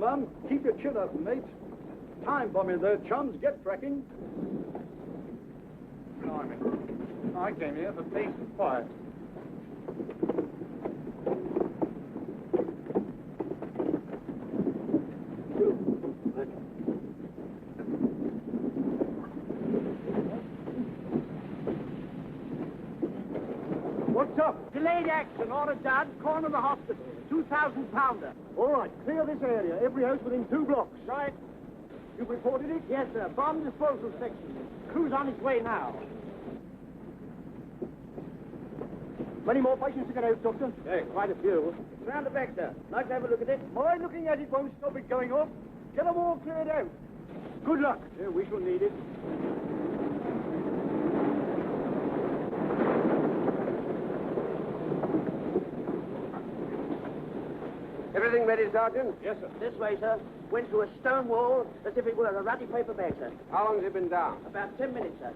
Mum, keep your chin up, mate. Time bombing there, chums. Get tracking. Blimey. I came here for peace and quiet. What's up? Delayed action, order done, corner of the hospital. 2,000-pounder. All right, clear this area. Every house within 2 blocks. Right. You've reported it? Yes, sir. Bomb disposal section. Crew's on its way now. Many more patients to get out, Doctor? Yeah, quite a few. It's round the back, sir. Like to have a look at it? My looking at it won't stop it going off. Get them all cleared out. Good luck. Yeah, we shall need it. Everything ready, Sergeant? Yes, sir. This way, sir. Went through a stone wall as if it were a ratty paper bag, sir. How long has it been down? About 10 minutes, sir.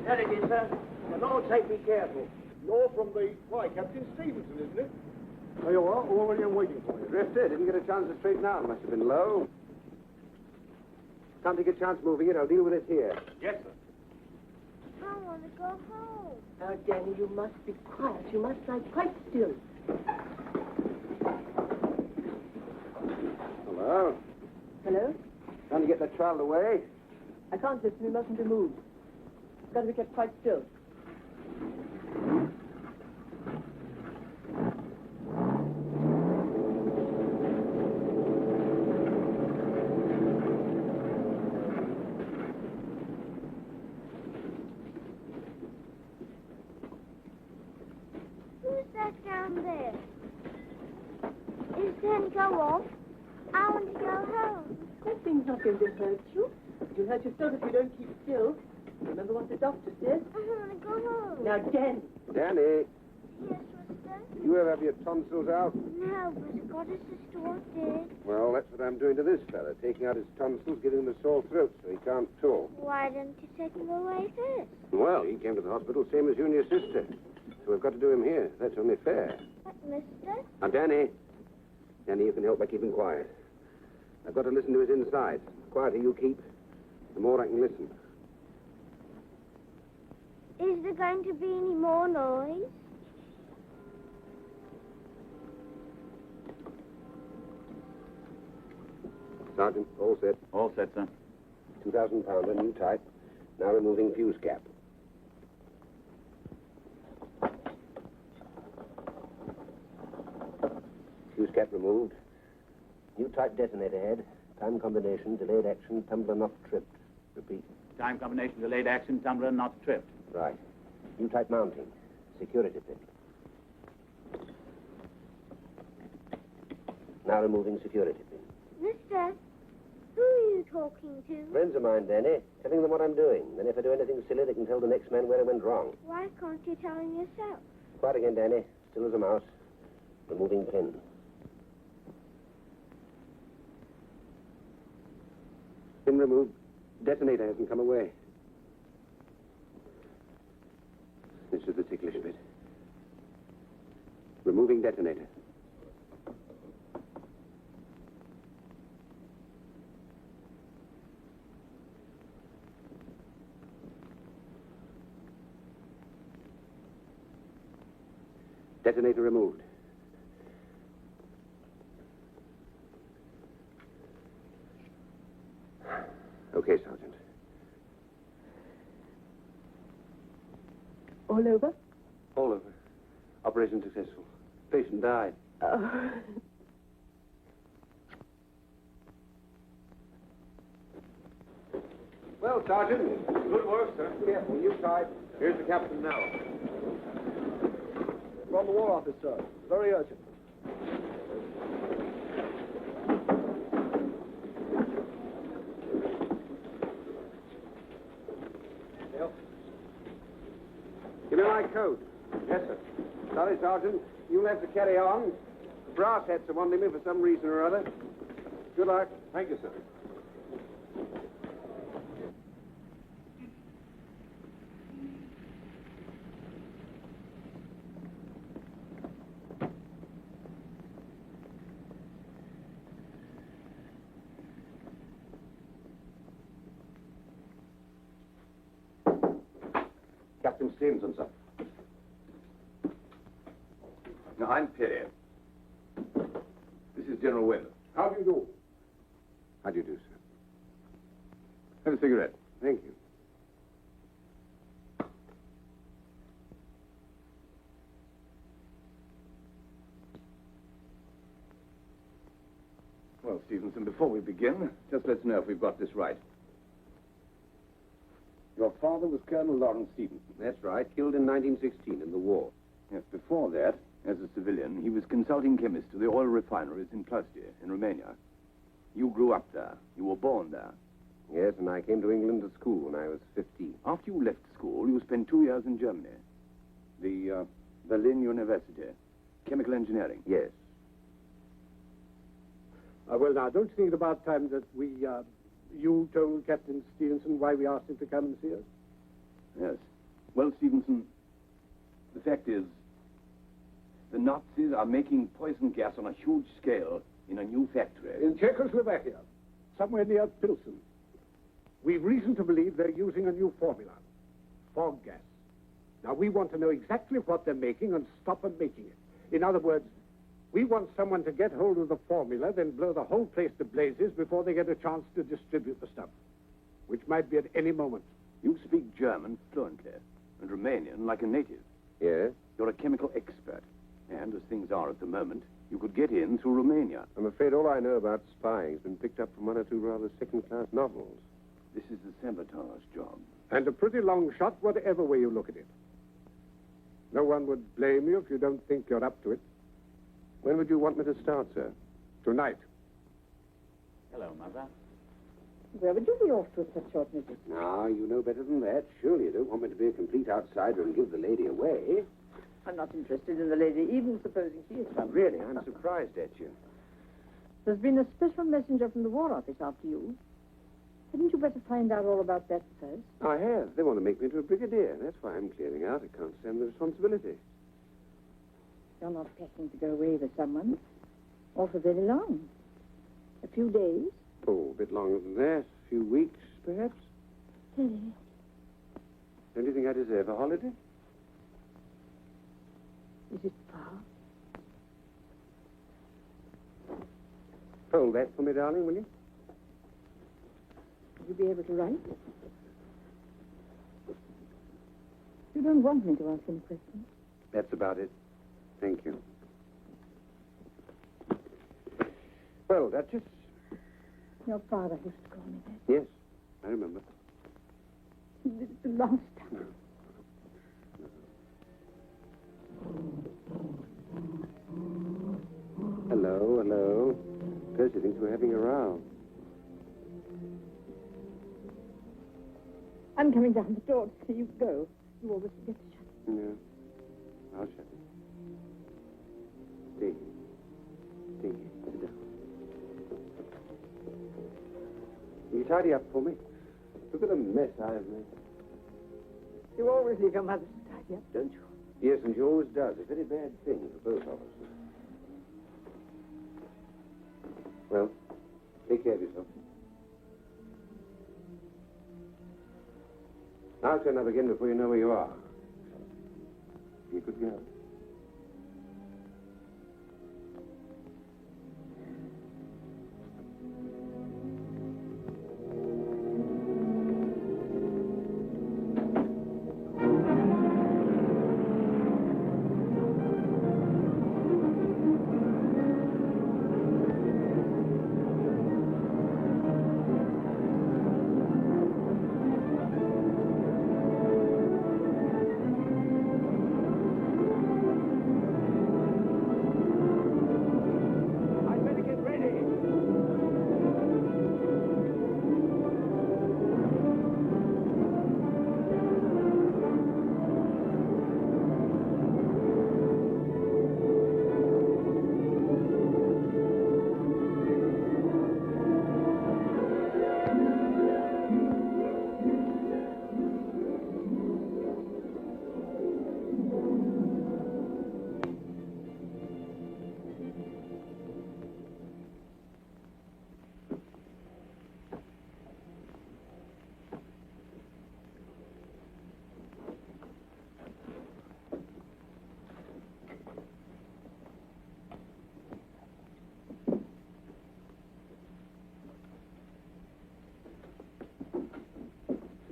There it is, sir. The Lord save me careful. You're from the... Why, Captain Stevenson, isn't it? There you are. Already I'm waiting for you. Drifted. Didn't get a chance to straighten out. Must have been low. Can't take a chance moving it. I'll deal with it here. Yes, sir. I want to go home. Now, Danny, you must be quiet. You must lie quite still. Hello? Hello? Trying to get that child away? I can't listen. We mustn't be moved. Got to be kept quite still. Who's that down there? Is Dan go off? I want to go home. That thing's not going to hurt you. It'll hurt yourself if you don't keep still. Remember what the doctor said? I want to go home. Now, Dan. Danny, Yes, mister? did you ever have your tonsils out? No, but Scotty's sister did. Well, that's what I'm doing to this fella. Taking out his tonsils, giving him a sore throat so he can't talk. Why didn't you take him away first? Well, he came to the hospital same as you and your sister. So we've got to do him here. That's only fair. What, mister? Now, Danny, you can help by keeping quiet. I've got to listen to his inside. The quieter you keep, the more I can listen. Is there going to be any more noise? Sergeant, all set. All set, sir. 2,000-pounder, new type. Now removing fuse cap. Fuse cap removed. New type detonator head. Time combination, delayed action, tumbler not tripped. Repeat. Time combination, delayed action, tumbler not tripped. Right. New type mounting. Security pin. Now removing security pin. Mister, who are you talking to? Friends of mine, Danny. Telling them what I'm doing. Then if I do anything silly, they can tell the next man where I went wrong. Why can't you tell him yourself? Quiet again, Danny. Still as a mouse. Removing pin. Pin removed. Detonator hasn't come away. This is the ticklish bit. Removing detonator. Detonator removed. Okay, Sergeant. All over? All over. Operation successful. Patient died. Oh. Well, Sergeant, good work, sir. Careful, you side. Here's the captain now. From the War Office, sir. Very urgent. Give me my coat. Yes, sir. Sorry, Sergeant. You'll have to carry on. The brass hats are wanting me for some reason or other. Good luck. Thank you, sir. Captain Stevenson, sir. No, I'm Perry. This is General Wynn. How do you do? How do you do, sir? Have a cigarette. Thank you. Well, Stevenson, before we begin, just let's know if we've got this right. Your father was Colonel Lawrence Stevenson. That's right. Killed in 1916 in the war. Yes, before that, as a civilian, he was consulting chemist to the oil refineries in Ploustia, in Romania. You grew up there. You were born there. Yes, and I came to England to school when I was 15. After you left school, you spent 2 years in Germany. The Berlin University. Chemical engineering. Yes. Well, now, don't you think it about time that you told Captain Stevenson why we asked him to come and see us? Yes. Well, Stevenson, the fact is, the Nazis are making poison gas on a huge scale in a new factory. In Czechoslovakia, somewhere near Pilsen. We've reason to believe they're using a new formula, fog gas. Now, we want to know exactly what they're making and stop them making it. In other words, we want someone to get hold of the formula, then blow the whole place to blazes before they get a chance to distribute the stuff, which might be at any moment. You speak German fluently and Romanian like a native. Yes? You're a chemical expert. And as things are at the moment, you could get in through Romania. I'm afraid all I know about spying has been picked up from one or two rather second-class novels. This is a sabotage job. And a pretty long shot, whatever way you look at it. No one would blame you if you don't think you're up to it. When would you want me to start, sir? Tonight. Hello, Mother. Where would you be off to at such short notice? Now, you know better than that. Surely you don't want me to be a complete outsider and give the lady away. I'm not interested in the lady, even supposing she is from. Really, I'm surprised at you. There's been a special messenger from the War Office after you. Hadn't you better find out all about that first? I have. They want to make me into a brigadier. That's why I'm clearing out. I can't stand the responsibility. You're not packing to go away with someone. Or for very long. A few days. Oh, a bit longer than that. A few weeks, perhaps. Terry. Don't you think I deserve a holiday? Is it far? Hold that for me, darling, will you? Will you be able to write? You don't want me to ask any questions? That's about it. Thank you. Well, Duchess. Your father used to call me that. Yes, I remember. He did it the last time. Hello, hello. Percy thinks we're having a row. I'm coming down the door to see you go. You always forget to shut it. No. I'll shut it. Stay. Stay. Sit down. Will you tidy up for me? Look at the mess I've made. You always leave your mother to tidy up, don't you? Yes, and she always does. A very bad thing for both of us. Well, take care of yourself. I'll turn up again before you know where you are. You could go.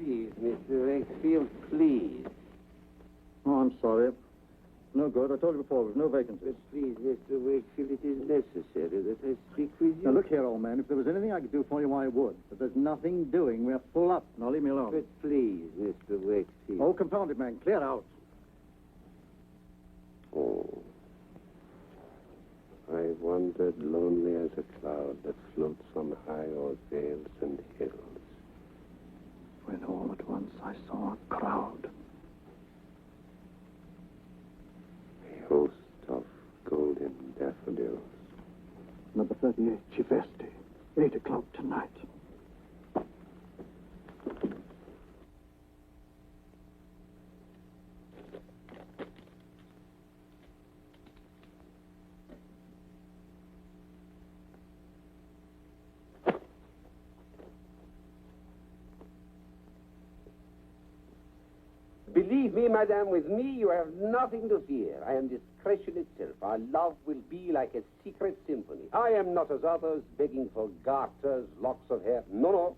Please, Mr. Wakefield, please. Oh, I'm sorry. No good. I told you before, there's no vacancies. But please, Mr. Wakefield, it is necessary that I speak with you. Now, look here, old man. If there was anything I could do for you, I would. But there's nothing doing. We're full up. Now, leave me alone. But please, Mr. Wakefield. Oh, confound it, man. Clear out. Oh. I wandered lonely as a cloud that floats on high o'er vales and hills. When all at once I saw a crowd. A host of golden daffodils. Number 38, Chivesti. 8 o'clock tonight. Believe me, madame, with me you have nothing to fear. I am discretion itself. Our love will be like a secret symphony. I am not as others, begging for garters, locks of hair. No, no.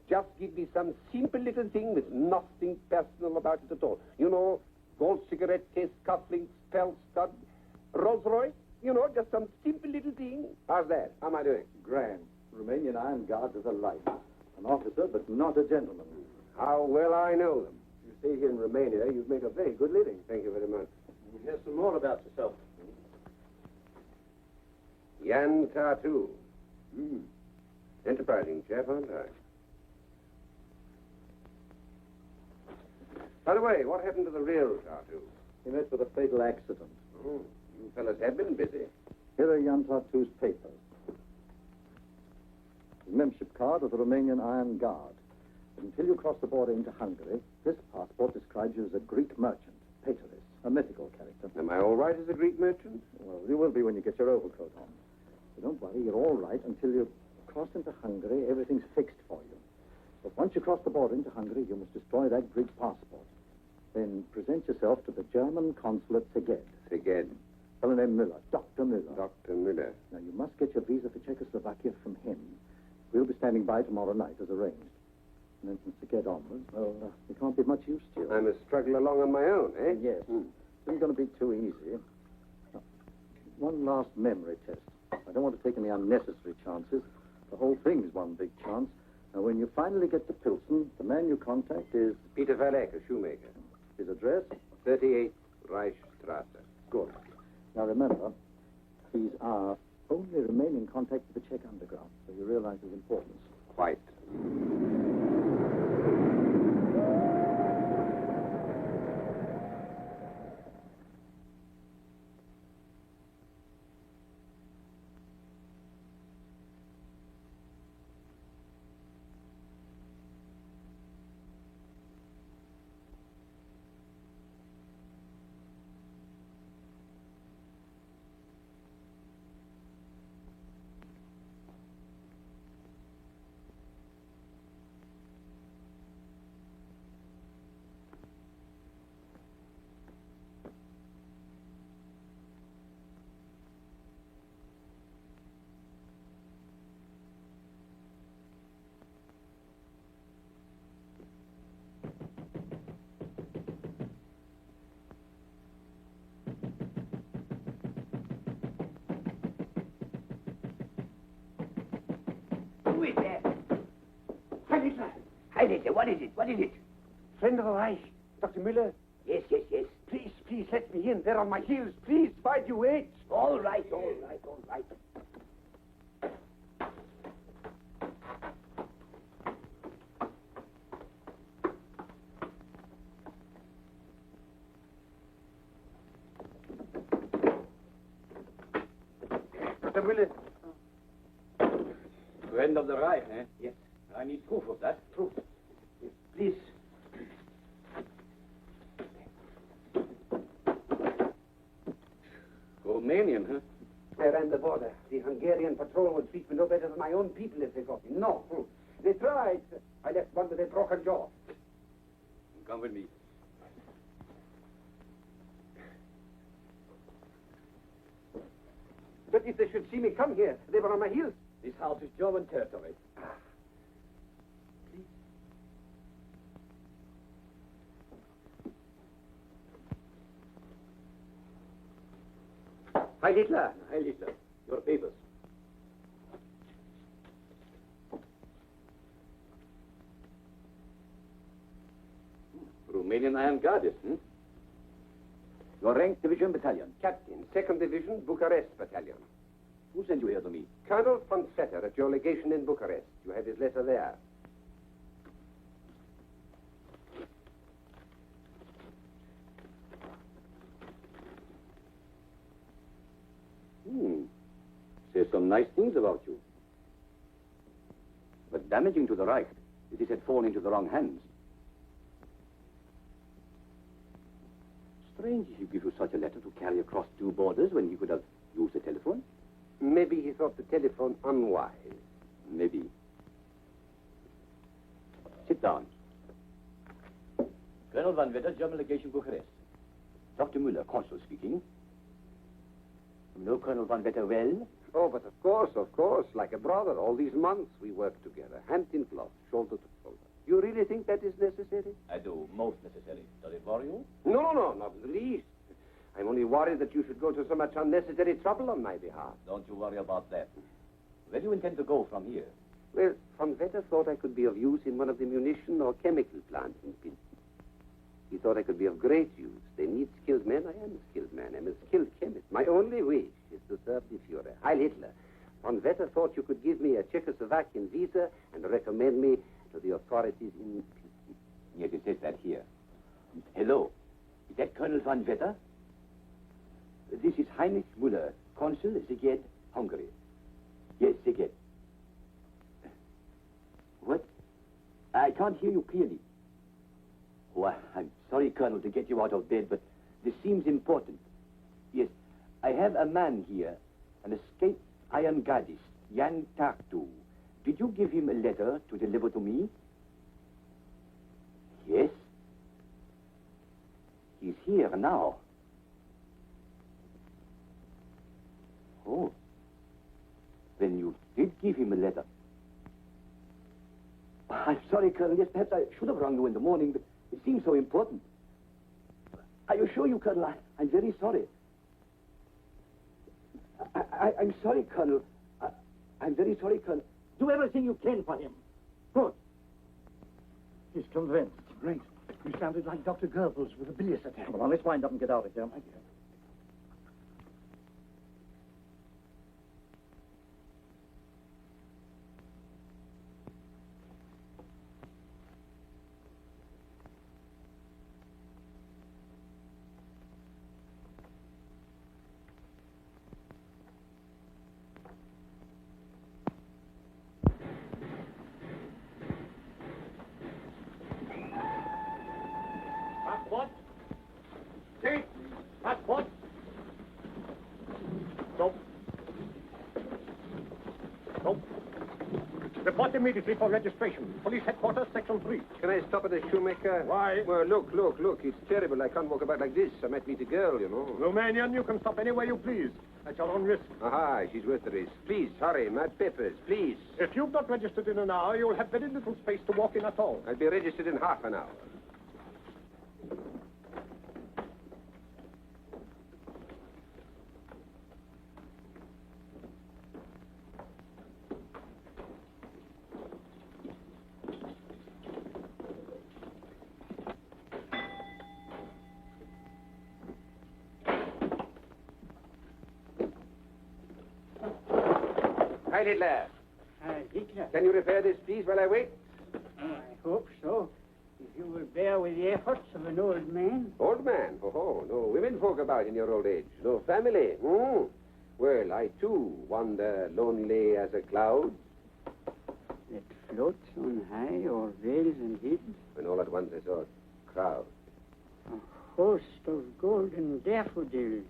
Just give me some simple little thing with nothing personal about it at all. You know, gold cigarette case, cufflinks, pearl stud, Rolls Royce. You know, just some simple little thing. How's that? How am I doing? Grand. Romanian Iron Guards is a light. An officer, but not a gentleman. How well I know them. You stay here in Romania, you've made a very good living. Thank you very much. Here's some more about yourself. Jan Tartu. Enterprising chap, aren't I? By the way, what happened to the real Tartu? He met with a fatal accident. Oh, you fellas have been busy. Here are Jan Tartu's papers. His membership card of the Romanian Iron Guard. But until you cross the border into Hungary, this passport describes you as a Greek merchant, Pateris, a mythical character. Am I all right as a Greek merchant? Well, you will be when you get your overcoat on. So don't worry, you're all right until you cross into Hungary. Everything's fixed for you. But once you cross the border into Hungary, you must destroy that Greek passport. Then present yourself to the German consul at Szeged. Szeged. Fellow named Müller, Dr. Müller. Dr. Müller. Now, you must get your visa for Czechoslovakia from him. We'll be standing by tomorrow night, as arranged. And then from Szeged onwards, well, we can't be much use to you. I must struggle along on my own, eh? Yes. It isn't going to be too easy. Now, one last memory test. I don't want to take any unnecessary chances. The whole thing's one big chance. Now, when you finally get to Pilsen, the man you contact is... Peter Valek, a shoemaker. His address? 38 Reichstrasse. Good. Now, remember, he's our Only remain in contact with the Czech underground, so you realize its importance. Quite. Who is there? Heidegger, what is it? What is it? Friend of the Reich, Dr. Müller. Yes. Please, let me in. They're on my heels. Please, why do you wait? All right. Dr. Müller. Friend of the Reich, eh? Yes. I need proof of that. Proof. Yes, please. Romanian, huh? I ran the border. The Hungarian patrol would treat me no better than my own people if they got me. No. They tried. I left one with a broken jaw. Come with me. But if they should see me come here, they were on my heels. This house is German territory. Heil Hitler. Heil Hitler. Your papers. Romanian Iron Guardians, hmm? Your rank, division, battalion. Captain, 2nd Division, Bucharest Battalion. Who sent you here to me? Colonel von Vetter at your legation in Bucharest. You have his letter there. Says some nice things about you. But damaging to the Reich if this had fallen into the wrong hands. Strange he give you such a letter to carry across 2 borders when he could have used the telephone. Maybe he thought the telephone unwise. Maybe. Sit down. Colonel Van Vetter, German Legation, Bucharest. Dr. Müller, Consul speaking. You know Colonel Van Vetter well? Oh, but of course, like a brother. All these months we worked together, hand in glove, shoulder to shoulder. You really think that is necessary? I do. Most necessary. Does it worry you? No, not in the least. I'm only worried that you should go to so much unnecessary trouble on my behalf. Don't you worry about that. Where do you intend to go from here? Well, Von Vetter thought I could be of use in one of the munition or chemical plants in Pilsen. He thought I could be of great use. They need skilled men. I am a skilled man. I'm a skilled chemist. My only wish is to serve the Führer. Heil Hitler. Von Vetter thought you could give me a Czechoslovakian visa and recommend me to the authorities in Pilsen. Yes, it says that here. Hello. Is that Colonel Van Vetter? This is Heinrich Müller, Consul, Szeged, Hungary. Yes, Szeged. What? I can't hear you clearly. Oh, I'm sorry, Colonel, to get you out of bed, but this seems important. Yes, I have a man here, an escaped iron gardist, Jan Tartu. Did you give him a letter to deliver to me? Yes. He's here now. Oh. Then you did give him a letter. I'm sorry, Colonel. Yes, perhaps I should have rung you in the morning, but it seems so important. I assure you, Colonel, I'm very sorry. I'm sorry, Colonel. I'm very sorry, Colonel. Do everything you can for him. Good. He's convinced. Great. You sounded like Dr. Goebbels with a bilious attack. Come on, let's wind up and get out of here. Nope. Report immediately for registration. Police headquarters, section 3. Can I stop at a shoemaker? Why? Well, look. It's terrible. I can't walk about like this. I might meet a girl, you know. Romanian, you can stop anywhere you please. At your own risk. Aha, she's worth the risk. Please, hurry. My papers, please. If you've not registered in an hour, you'll have very little space to walk in at all. I'll be registered in half an hour. Hi, Hitler. Hitler. Can you repair this, please, while I wait? I hope so. If you will bear with the efforts of an old man. Old man? Oh, no women folk about in your old age. No family. Hmm. Well, I, too, wander lonely as a cloud. That floats on high or veils and hidden. When all at once I saw a crowd. A host of golden daffodils.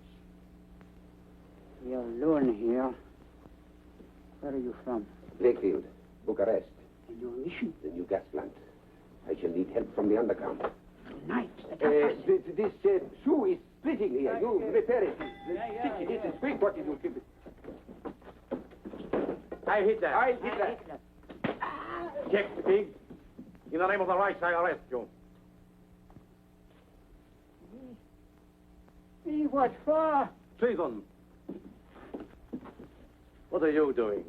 You're alone here. Where are you from? Lakefield, Bucharest, And your mission? the new gas plant. I shall need help from the underground. Tonight. This shoe is splitting here. You repair it. Stick it. It's quick. What did you keep it? Hi, Hitler. Hi, Hitler. Check, pig. In the name of the Reich, I arrest you. What for? Treason. What are you doing?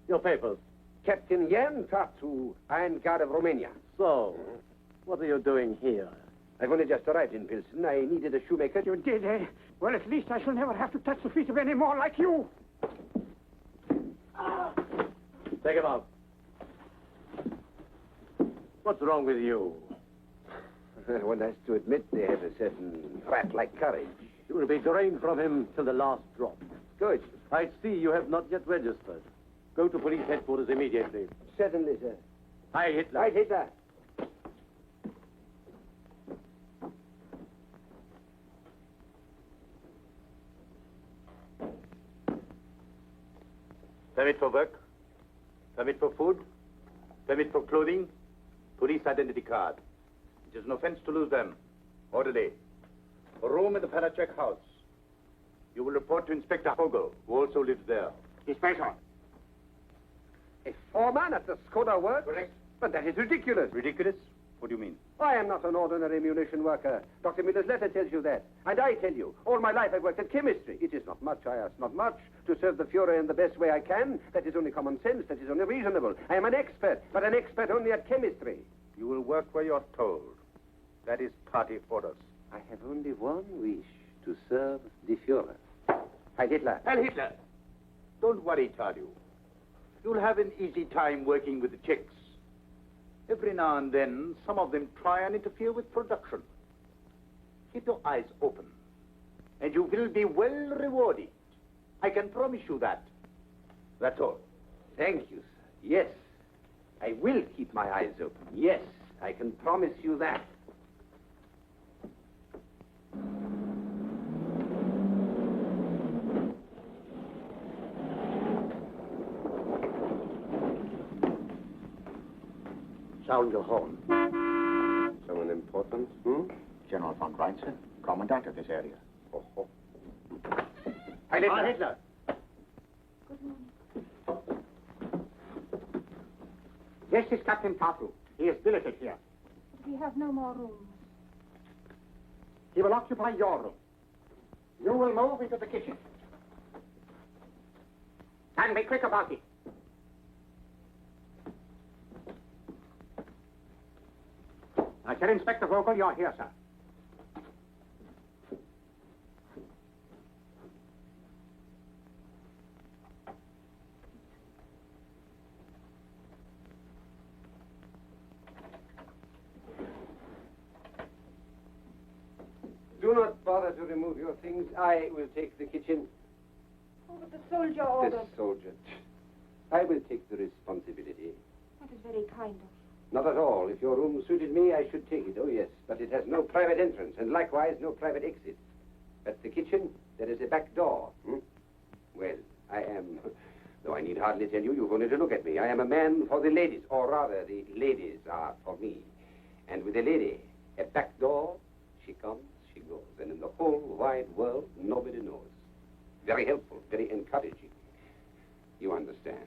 Your papers. Captain Jan Tartu, Iron Guard of Romania. So, what are you doing here? I've only just arrived in Pilsen. I needed a shoemaker. You did, eh? Well, at least I shall never have to touch the feet of any more like you. Take him out. What's wrong with you? One has to admit they have a certain rat-like courage. You will be drained from him till the last drop. Good. I see you have not yet registered. Go to police headquarters immediately. Certainly, sir. Hi, Hitler. Right, Hitler. Permit for work, permit for food, permit for clothing, police identity card. It is an offense to lose them. Orderly. A room in the Parachek house. You will report to Inspector Fogel, who also lives there. Inspector. A foreman at the Skoda works? Correct. But that is ridiculous. Ridiculous? What do you mean? I am not an ordinary munition worker. Dr. Miller's letter tells you that. And I tell you, all my life I've worked at chemistry. It is not much, I ask not much. To serve the Fuhrer in the best way I can, that is only common sense, that is only reasonable. I am an expert, but an expert only at chemistry. You will work where you're told. That is party orders. I have only one wish, to serve the Fuhrer. Heil Hitler. Heil Hitler! Don't worry, Tardu. You'll have an easy time working with the Czechs. Every now and then, some of them try and interfere with production. Keep your eyes open, and you will be well rewarded. I can promise you that. That's all. Thank you, sir. Yes, I will keep my eyes open. Yes, I can promise you that. Sound your horn. Someone important, General von Reinze, commandant of this area. Oh. Heil Hitler. Good morning. This is Captain Tartu. He is billeted here. But we have no more rooms. He will occupy your room. You will move into the kitchen. And be quick about it. I said, Inspector Vogel, you're here, sir. Do not bother to remove your things. I will take the kitchen. Oh, but the soldier ordered. The soldier. I will take the responsibility. That is very kind of you. Not at all. If your room suited me, I should take it. Oh, yes. But it has no private entrance, and likewise no private exit. At the kitchen, there is a back door. Well, I am Though I need hardly tell you, you've only to look at me. I am a man for the ladies, or rather, the ladies are for me. And with a lady, a back door, she comes, she goes. And in the whole wide world, nobody knows. Very helpful, very encouraging. You understand.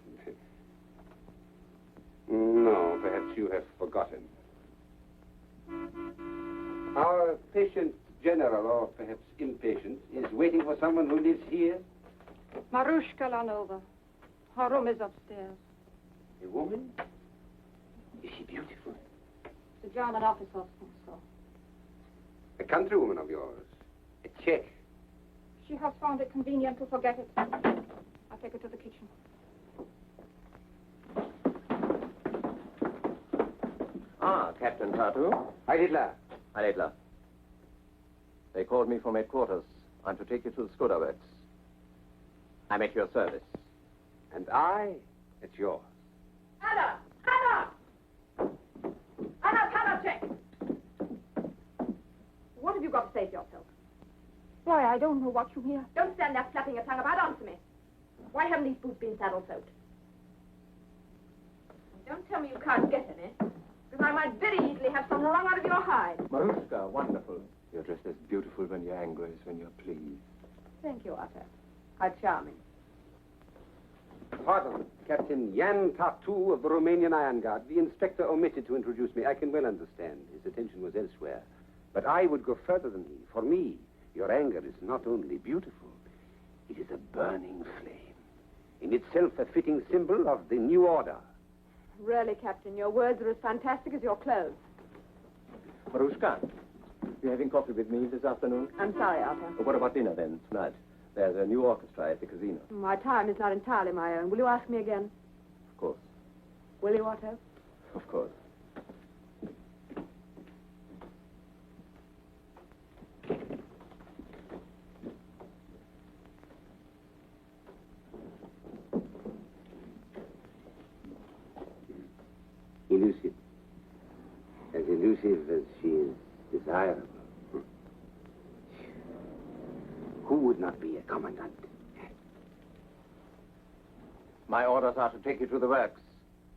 No, perhaps you have forgotten. Our patient general, or perhaps impatient, is waiting for someone who lives here. Marushka Lanova. Her room is upstairs. A woman? Is she beautiful? The German officer thinks so. A countrywoman of yours? A Czech? She has found it convenient to forget it. I'll take her to the kitchen. Ah, Captain Tartu. Hi, Hitler. Hi, Hitler. They called me from headquarters. I'm to take you to the Skoda works. I'm at your service. And I, at yours. Anna! Anna! Anna Panacek! What have you got to say for yourself? Why, I don't know what you hear. Don't stand there flapping your tongue about. Answer me. Why haven't these boots been saddle soaked? Don't tell me you can't get any, because I might very easily have some wrung out of your hide. Marushka, wonderful. You're just as beautiful when you're angry as when you're pleased. Thank you, Otto. How charming. Pardon, Captain Jan Tartu of the Romanian Iron Guard. The inspector omitted to introduce me. I can well understand. His attention was elsewhere. But I would go further than he. For me, your anger is not only beautiful, it is a burning flame. In itself a fitting symbol of the new order. Really, Captain, your words are as fantastic as your clothes. Marushka, you having coffee with me this afternoon? I'm sorry, Otto. Well, what about dinner then, tonight? There's a new orchestra at the casino. My time is not entirely my own. Will you ask me again? Of course. Will you, Otto? Of course. Elusive. As elusive as she is desirable. Who would not be a commandant? My orders are to take you to the works.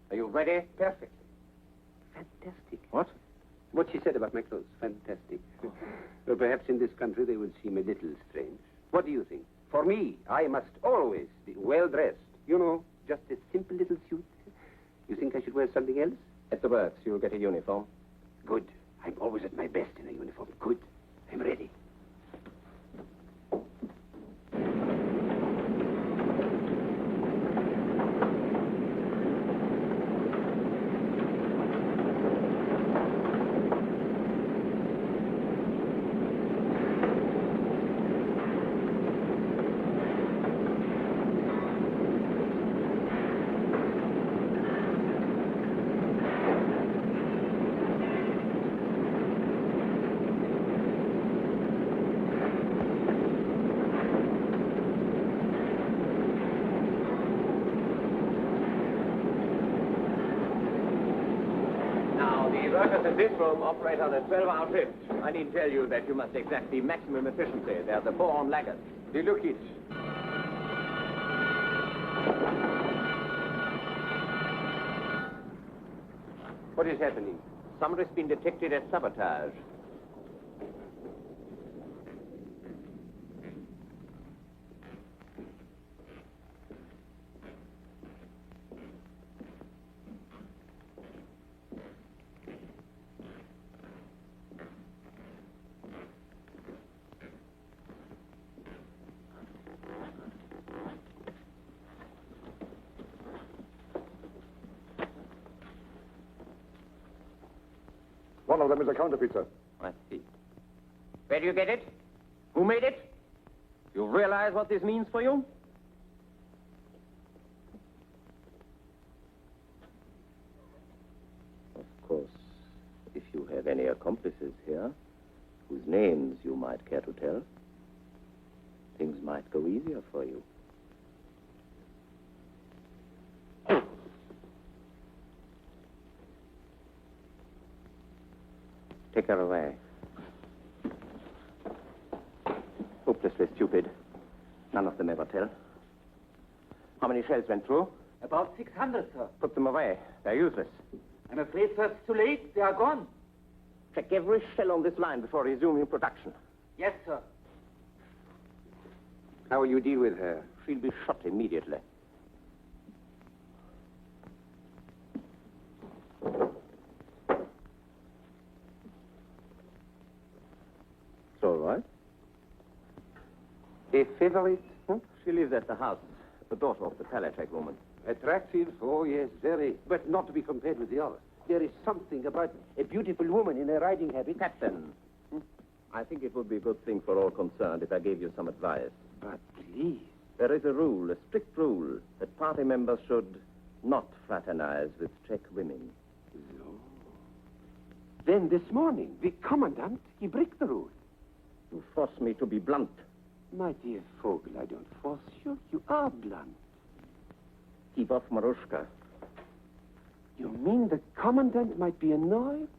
Are you ready? Perfectly. Fantastic. What? What she said about my clothes. Fantastic. Well, perhaps in this country they would seem a little strange. What do you think? For me, I must always be well-dressed. You know, just a simple little suit. You think I should wear something else? At the works, you'll get a uniform. Good. I'm always at my best in a uniform. Good. I'm ready. This room operate on a 12-hour shift. I need to tell you that you must exact the maximum efficiency. They're the forearm laggards. Look it. What is happening? Somebody's been detected as sabotage. One of them is a counterfeit, sir. I see. Where do you get it? Who made it? You realize what this means for you? Of course, if you have any accomplices here, whose names you might care to tell, things might go easier for you. Take her away. Hopelessly stupid. None of them ever tell. How many shells went through? About 600, sir. Put them away. They're useless. I'm afraid, sir, it's too late. They are gone. Check every shell on this line before resuming production. Yes, sir. How will you deal with her? She'll be shot immediately. It's all right. A favorite? She lives at the house. The daughter of the Palatec woman. Attractive? Oh, yes, very. But not to be compared with the others. There is something about a beautiful woman in a riding habit. Captain, I think it would be a good thing for all concerned if I gave you some advice. But please. There is a rule, a strict rule, that party members should not fraternize with Czech women. No. Then this morning, the commandant, he break the rule. You force me to be blunt. My dear Vogel, I don't force you. You are blunt. Keep off Marushka. You mean the commandant might be annoyed?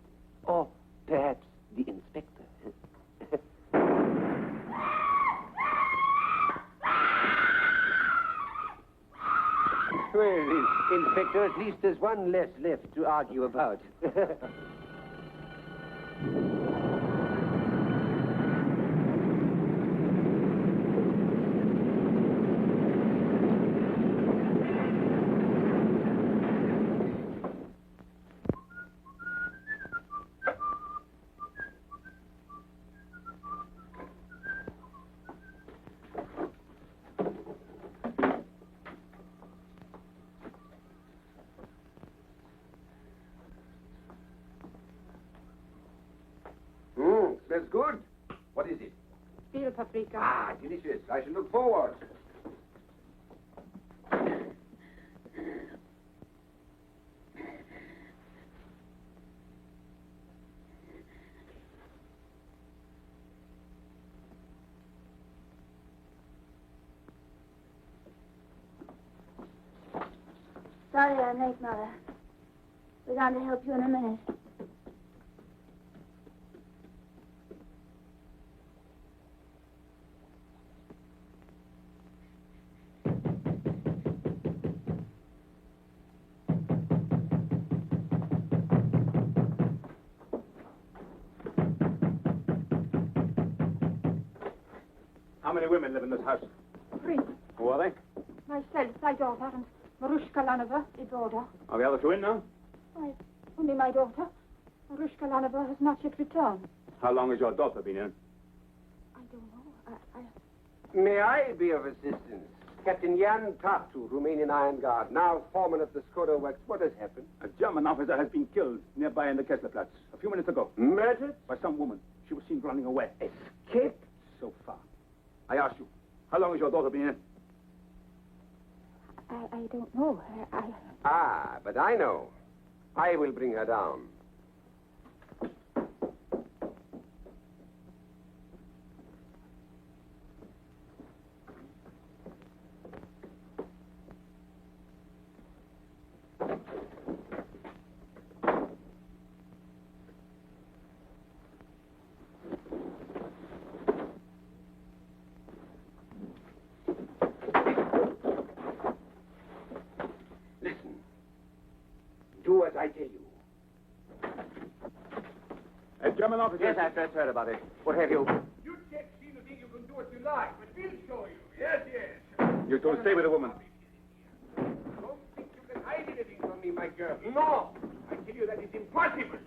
Or perhaps the inspector? Well, Inspector, at least there's one less left to argue about. Smells good. What is it? Veal paprika. Ah, delicious. I shall look forward. Sorry I'm late, Mother. We're going to help you in a minute. How many women live in this house? 3. Who are they? Myself, my daughter, and Marushka Lanova, the daughter. Are the other two in now? Why, only my daughter. Marushka Lanova has not yet returned. How long has your daughter been in? I don't know. May I be of assistance? Captain Jan Tartu, Romanian Iron Guard, now foreman of the Skoda Works. What has happened? A German officer has been killed nearby in the Kesslerplatz a few minutes ago. Murdered? By some woman. She was seen running away. Escaped? So far. I ask you, how long has your daughter been in? I don't know. Ah, but I know. I will bring her down. Do as I tell you. A German officer? Yes, I've just heard about it. What have you? You Czechs seem to think you can do what you like, but we'll show you. Yes, yes. You two stay with the woman. Don't think you can hide anything from me, my girl. No! I tell you that is impossible.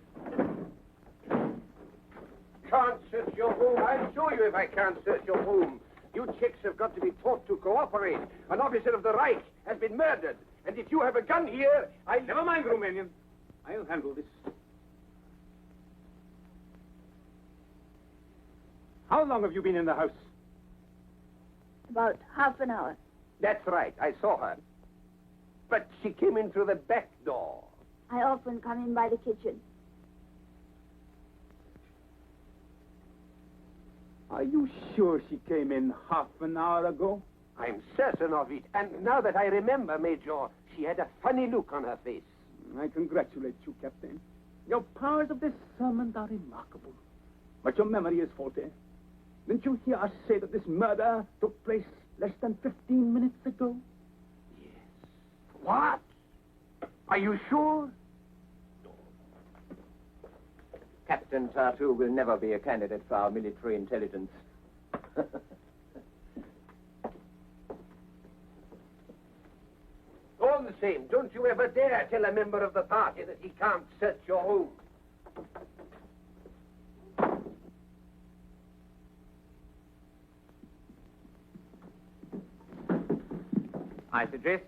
Can't search your home. I'll show you if I can't search your home. You Czechs have got to be taught to cooperate. An officer of the Reich has been murdered. And if you have a gun here, Never mind, Romanian. I'll handle this. How long have you been in the house? About half an hour. That's right. I saw her. But she came in through the back door. I often come in by the kitchen. Are you sure she came in half an hour ago? I'm certain of it. And now that I remember, Major, she had a funny look on her face. I congratulate you, Captain. Your powers of discernment are remarkable. But your memory is faulty. Didn't you hear us say that this murder took place less than 15 minutes ago? Yes. What? Are you sure? Captain Tartu will never be a candidate for our military intelligence. All the same, don't you ever dare tell a member of the party that he can't search your home. I suggest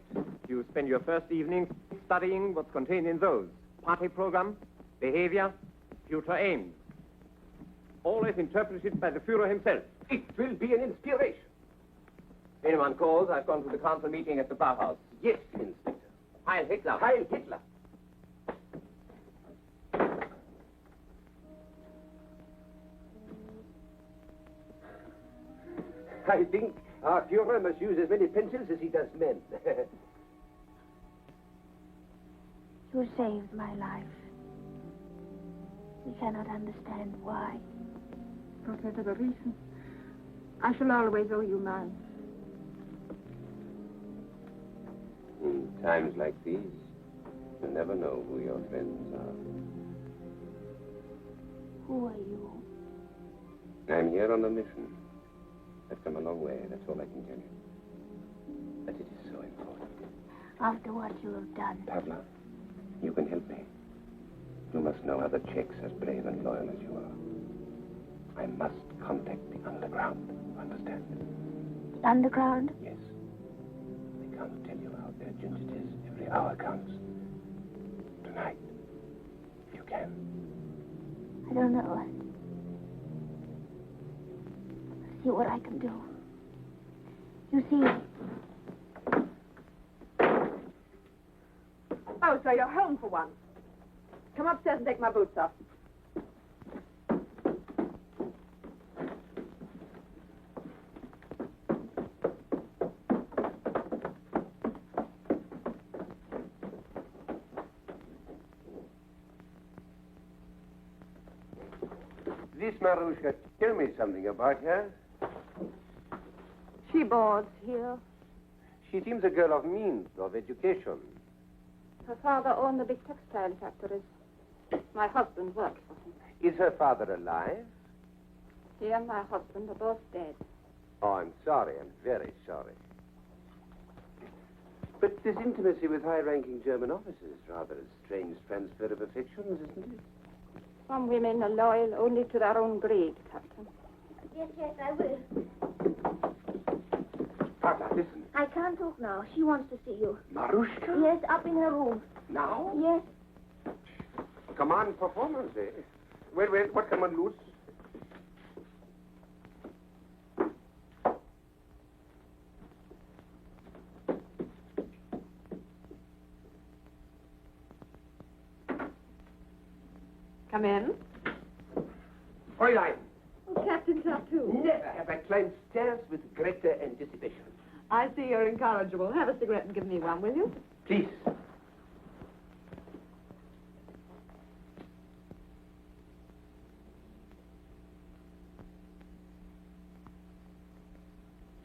you spend your first evening studying what's contained in those. Party program, behavior, future aims. Always interpreted by the Führer himself. It will be an inspiration. If anyone calls, I've gone to the council meeting at the Bauhaus. Yes, Inspector. Heil Hitler. Heil Hitler. I think our Führer must use as many pencils as he does men. You saved my life. We cannot understand why. Whatever the reason, I shall always owe you mine. In times like these, you never know who your friends are. Who are you? I'm here on a mission. I've come a long way, that's all I can tell you. But it is so important. After what you have done. Pavla, you can help me. You must know other Czechs as brave and loyal as you are. I must contact the underground, understand? The underground? Yes. I can't tell you how urgent it is. Every hour counts. Tonight, if you can. I don't know. See what I can do. You see. Oh, so you're home for once. Come upstairs and take my boots off. This Marushka, tell me something about her. She boards here. She seems a girl of means, of education. Her father owned the big textile factories. My husband worked for him. Is her father alive? He and my husband are both dead. Oh, I'm sorry. I'm very sorry. But this intimacy with high-ranking German officers is rather a strange transfer of affections, isn't it? Some women are loyal only to their own greed, Captain. Yes, I will. Pavla, listen. I can't talk now. She wants to see you. Marushka? Yes, up in her room. Now? Yes. Command performance, eh? Well, what can one lose? Come in. Fräulein. Oh, Captain Tartu. Never have I climbed stairs with greater anticipation. I see you're incorrigible. Have a cigarette and give me one, will you? Please.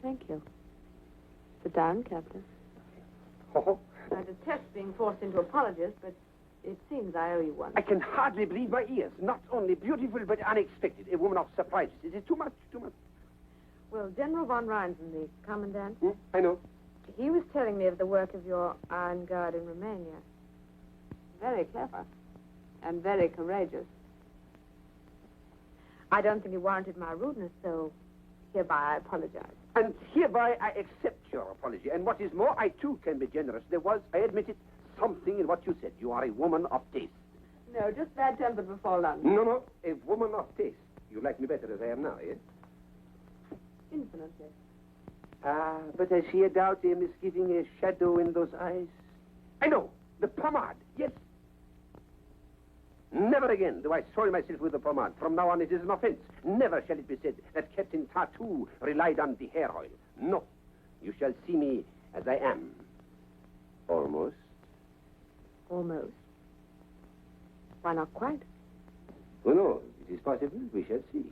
Thank you. Sit down, Captain. Oh, I detest being forced into apologies, but it seems I owe you one. I can hardly believe my ears. Not only beautiful, but unexpected. A woman of surprises. It is too much, too much. Well, General von Reinsen, the commandant, I know. he was telling me of the work of your Iron Guard in Romania. Very clever and very courageous. I don't think it warranted my rudeness, so hereby I apologize. And hereby I accept your apology. And what is more, I too can be generous. There was, I admit it, something in what you said. You are a woman of taste. No, just bad-tempered before lunch. No, a woman of taste. You like me better as I am now, yes? Infinitely. Ah, but I see a doubt, a misgiving, a shadow in those eyes. I know, the pomade, yes. Never again do I soil myself with the pomade. From now on, it is an offense. Never shall it be said that Captain Tartu relied on the hair oil. No, you shall see me as I am. Almost. Almost. Why not quite? Who knows? It is possible. We shall see.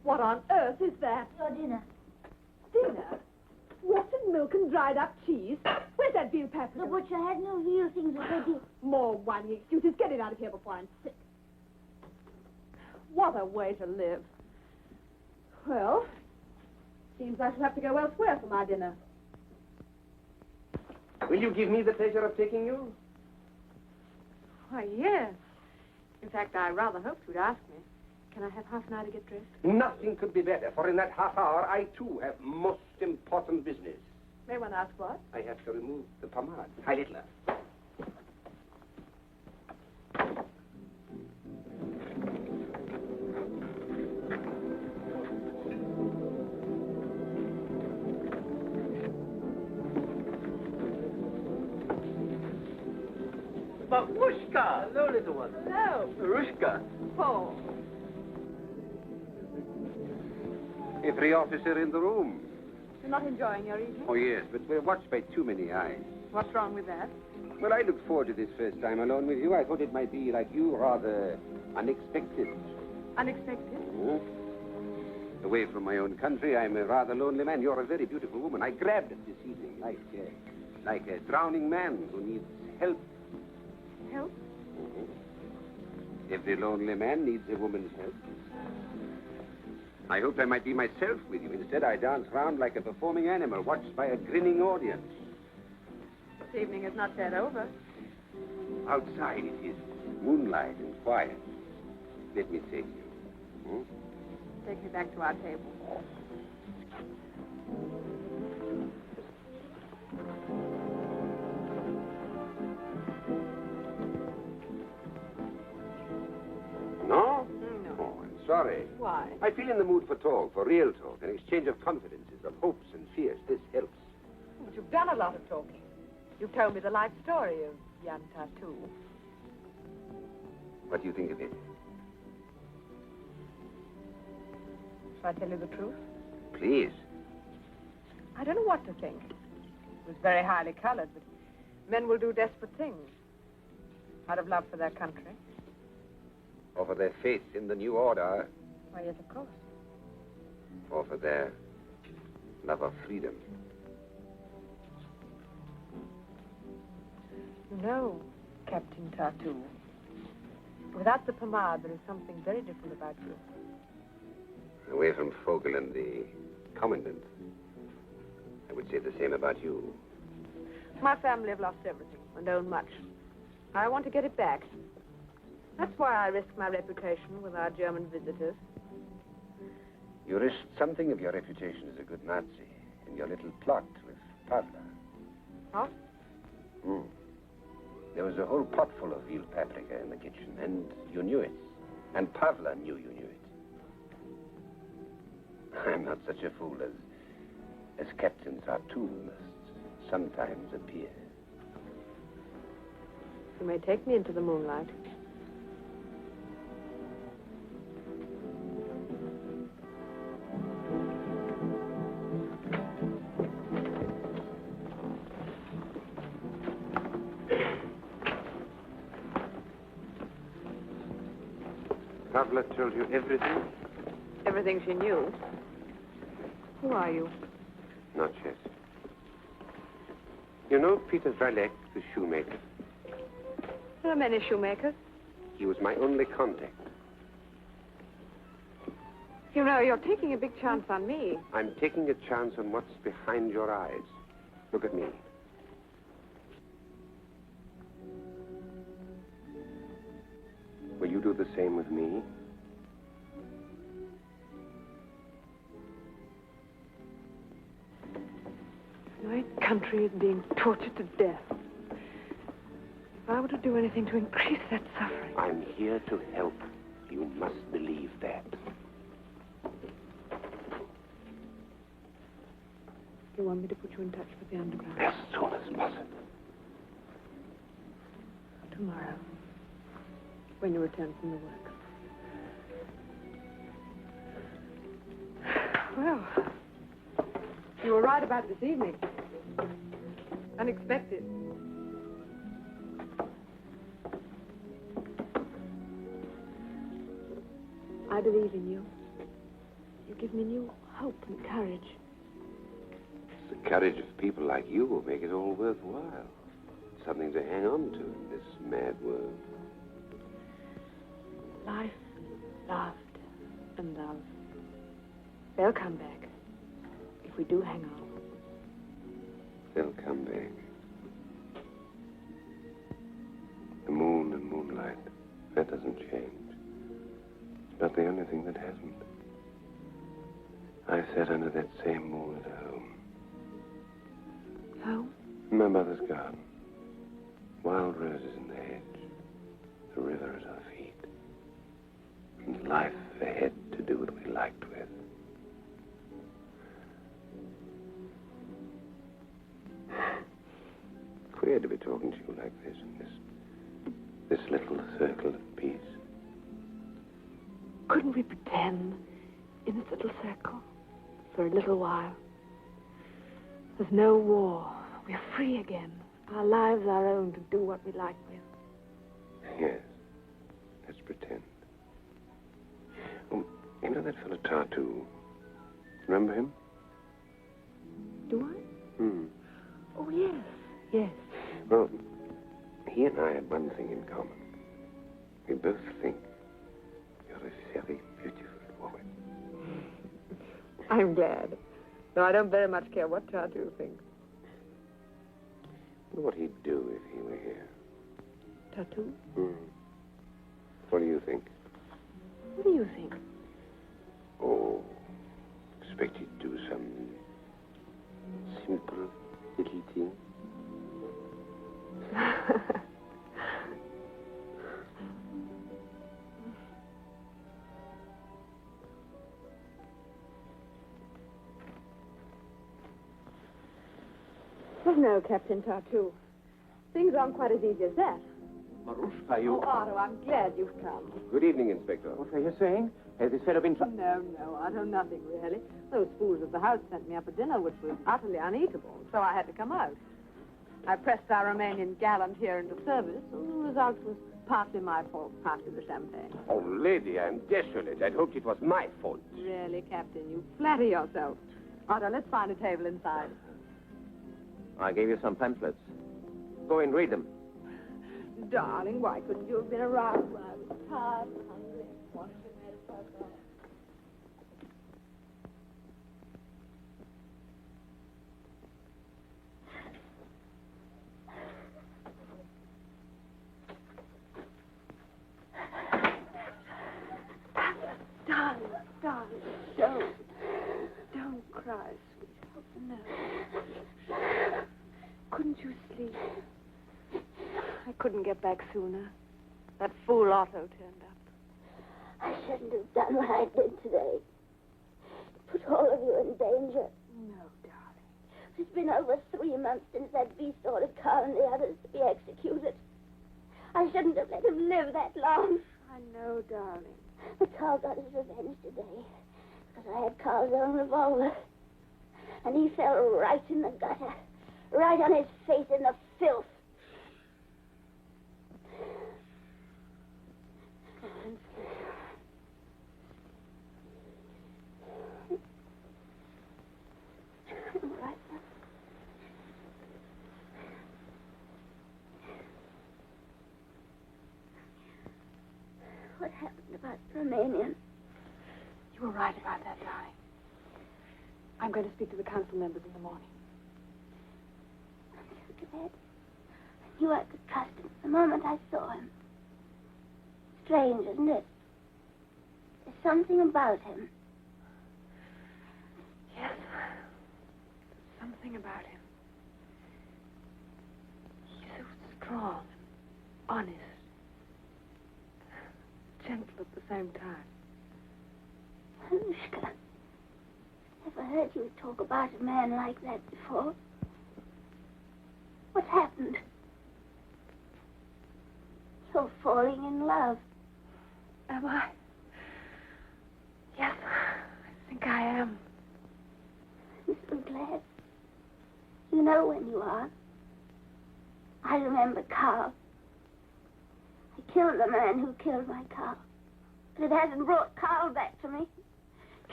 What on earth is that? Your dinner. Dinner? Rotten milk and dried up cheese. Where's that veal paprika? The butcher had no veal things with the More whining excuses. Get it out of here before I'm sick. What a way to live. Well, seems I shall have to go elsewhere for my dinner. Will you give me the pleasure of taking you? Why, yes. In fact, I rather hoped you'd ask me. Can I have half an hour to get dressed? Nothing could be better, for in that half hour, I too have most important business. May one ask what? I have to remove the pomade. High Hitler. Babushka! Hello, little one. Hello. Marushka. Oh. Every officer in the room. You're not enjoying your evening? Oh, yes, but we're watched by too many eyes. What's wrong with that? Well, I looked forward to this first time alone with you. I thought it might be, like you, rather unexpected. Unexpected? Hmm? Away from my own country, I'm a rather lonely man. You're a very beautiful woman. I grabbed it this evening like a drowning man who needs help. Help? Mm-hmm. Every lonely man needs a woman's help. I hoped I might be myself with you. Instead, I danced round like a performing animal, watched by a grinning audience. This evening is not yet over. Outside it is moonlight and quiet. Let me take you. Hmm? Take me back to our table. No? No. Oh, I'm sorry. Why? I feel in the mood for talk, for real talk, an exchange of confidences, of hopes and fears. This helps. But you've done a lot of talking. You've told me the life story of Jan Tattoo. What do you think of it? Shall I tell you the truth? Please. I don't know what to think. It was very highly colored, but men will do desperate things out of love for their country. Or for their faith in the new order. Why, yes, of course. Or for their love of freedom. You know, Captain Tattoo, without the pomade, there is something very different about you. Away from Fogel and the commandant, I would say the same about you. My family have lost everything and own much. I want to get it back. That's why I risk my reputation with our German visitors. You risked something of your reputation as a good Nazi in your little plot with Pavla. Huh? Hmm. There was a whole pot full of veal paprika in the kitchen, and you knew it. And Pavla knew you knew it. I'm not such a fool as Captain Tattoo must sometimes appear. You may take me into the moonlight. Pavla told you everything? Everything she knew. Who are you? Not yet. You know Peter Valek, the shoemaker? There are many shoemakers. He was my only contact. You know, you're taking a big chance on me. I'm taking a chance on what's behind your eyes. Look at me. Will you do the same with me? My country is being tortured to death. If I were to do anything to increase that suffering... I'm here to help. You must believe that. You want me to put you in touch with the underground? As soon as possible. Tomorrow. When you return from the work. Well, you were right about this evening. Unexpected. I believe in you. You give me new hope and courage. It's the courage of people like you will make it all worthwhile. Something to hang on to in this mad world. Life, laughter, and love. They'll come back if we do hang on. They'll come back. The moon and moonlight, that doesn't change. It's not the only thing that hasn't. I sat under that same moon at home. Home? In my mother's garden. Wild roses in the hedge. The river at our feet. And life ahead to do what we liked with. Queer to be talking to you like this in this little circle of peace. Couldn't we pretend in this little circle for a little while? There's no war. We're free again. Our lives our own to do what we like with. Yes. Let's pretend. Oh, you know that fellow Tartu? Remember him? Do I? Hmm. Oh, yes. Yes. Well, he and I had one thing in common. We both think you're a very beautiful woman. I'm glad. Though I don't very much care what Tartu thinks. I wonder what he'd do if he were here. Tartu? Hmm. What do you think? What do you think? Oh, expect he'd do some simple little thing. Well, no, Captain Tartu. Things aren't quite as easy as that. Marushka, you... Oh, Otto, I'm glad you've come. Good evening, Inspector. What are you saying? Has this fellow been... No, Otto, nothing really. Those fools at the house sent me up a dinner which was utterly uneatable, so I had to come out. I pressed our Romanian gallant here into service, and the result was partly my fault, partly the champagne. Oh, lady, I'm desolate. I'd hoped it was my fault. Really, Captain, you flatter yourself. Otto, let's find a table inside. I gave you some pamphlets. Go and read them. Darling, why couldn't you have been around when I was tired and hungry? Wanted to have made a fuss. Darling, don't cry, sweetheart. No. Couldn't you sleep? I couldn't get back sooner. That fool Otto turned up. I shouldn't have done what I did today. Put all of you in danger. No, darling. It's been over 3 months since that beast ordered Carl and the others to be executed. I shouldn't have let him live that long. I know, darling. But Carl got his revenge today. Because I had Carl's own revolver. And he fell right in the gutter. Right on his face in the filth. Right. What happened about the Romanian? You were right about that, darling. I'm going to speak to the council members in the morning. I'm so glad. I knew I could trust him the moment I saw him. Strange, isn't it? There's something about him. Yes. Something about him. He's so strong, honest, gentle at the same time. Anushka, never heard you talk about a man like that before. What happened? You're falling in love. Am I? Yes, I think I am. I'm so glad. You know when you are. I remember Carl. I killed the man who killed my Carl. But it hasn't brought Carl back to me.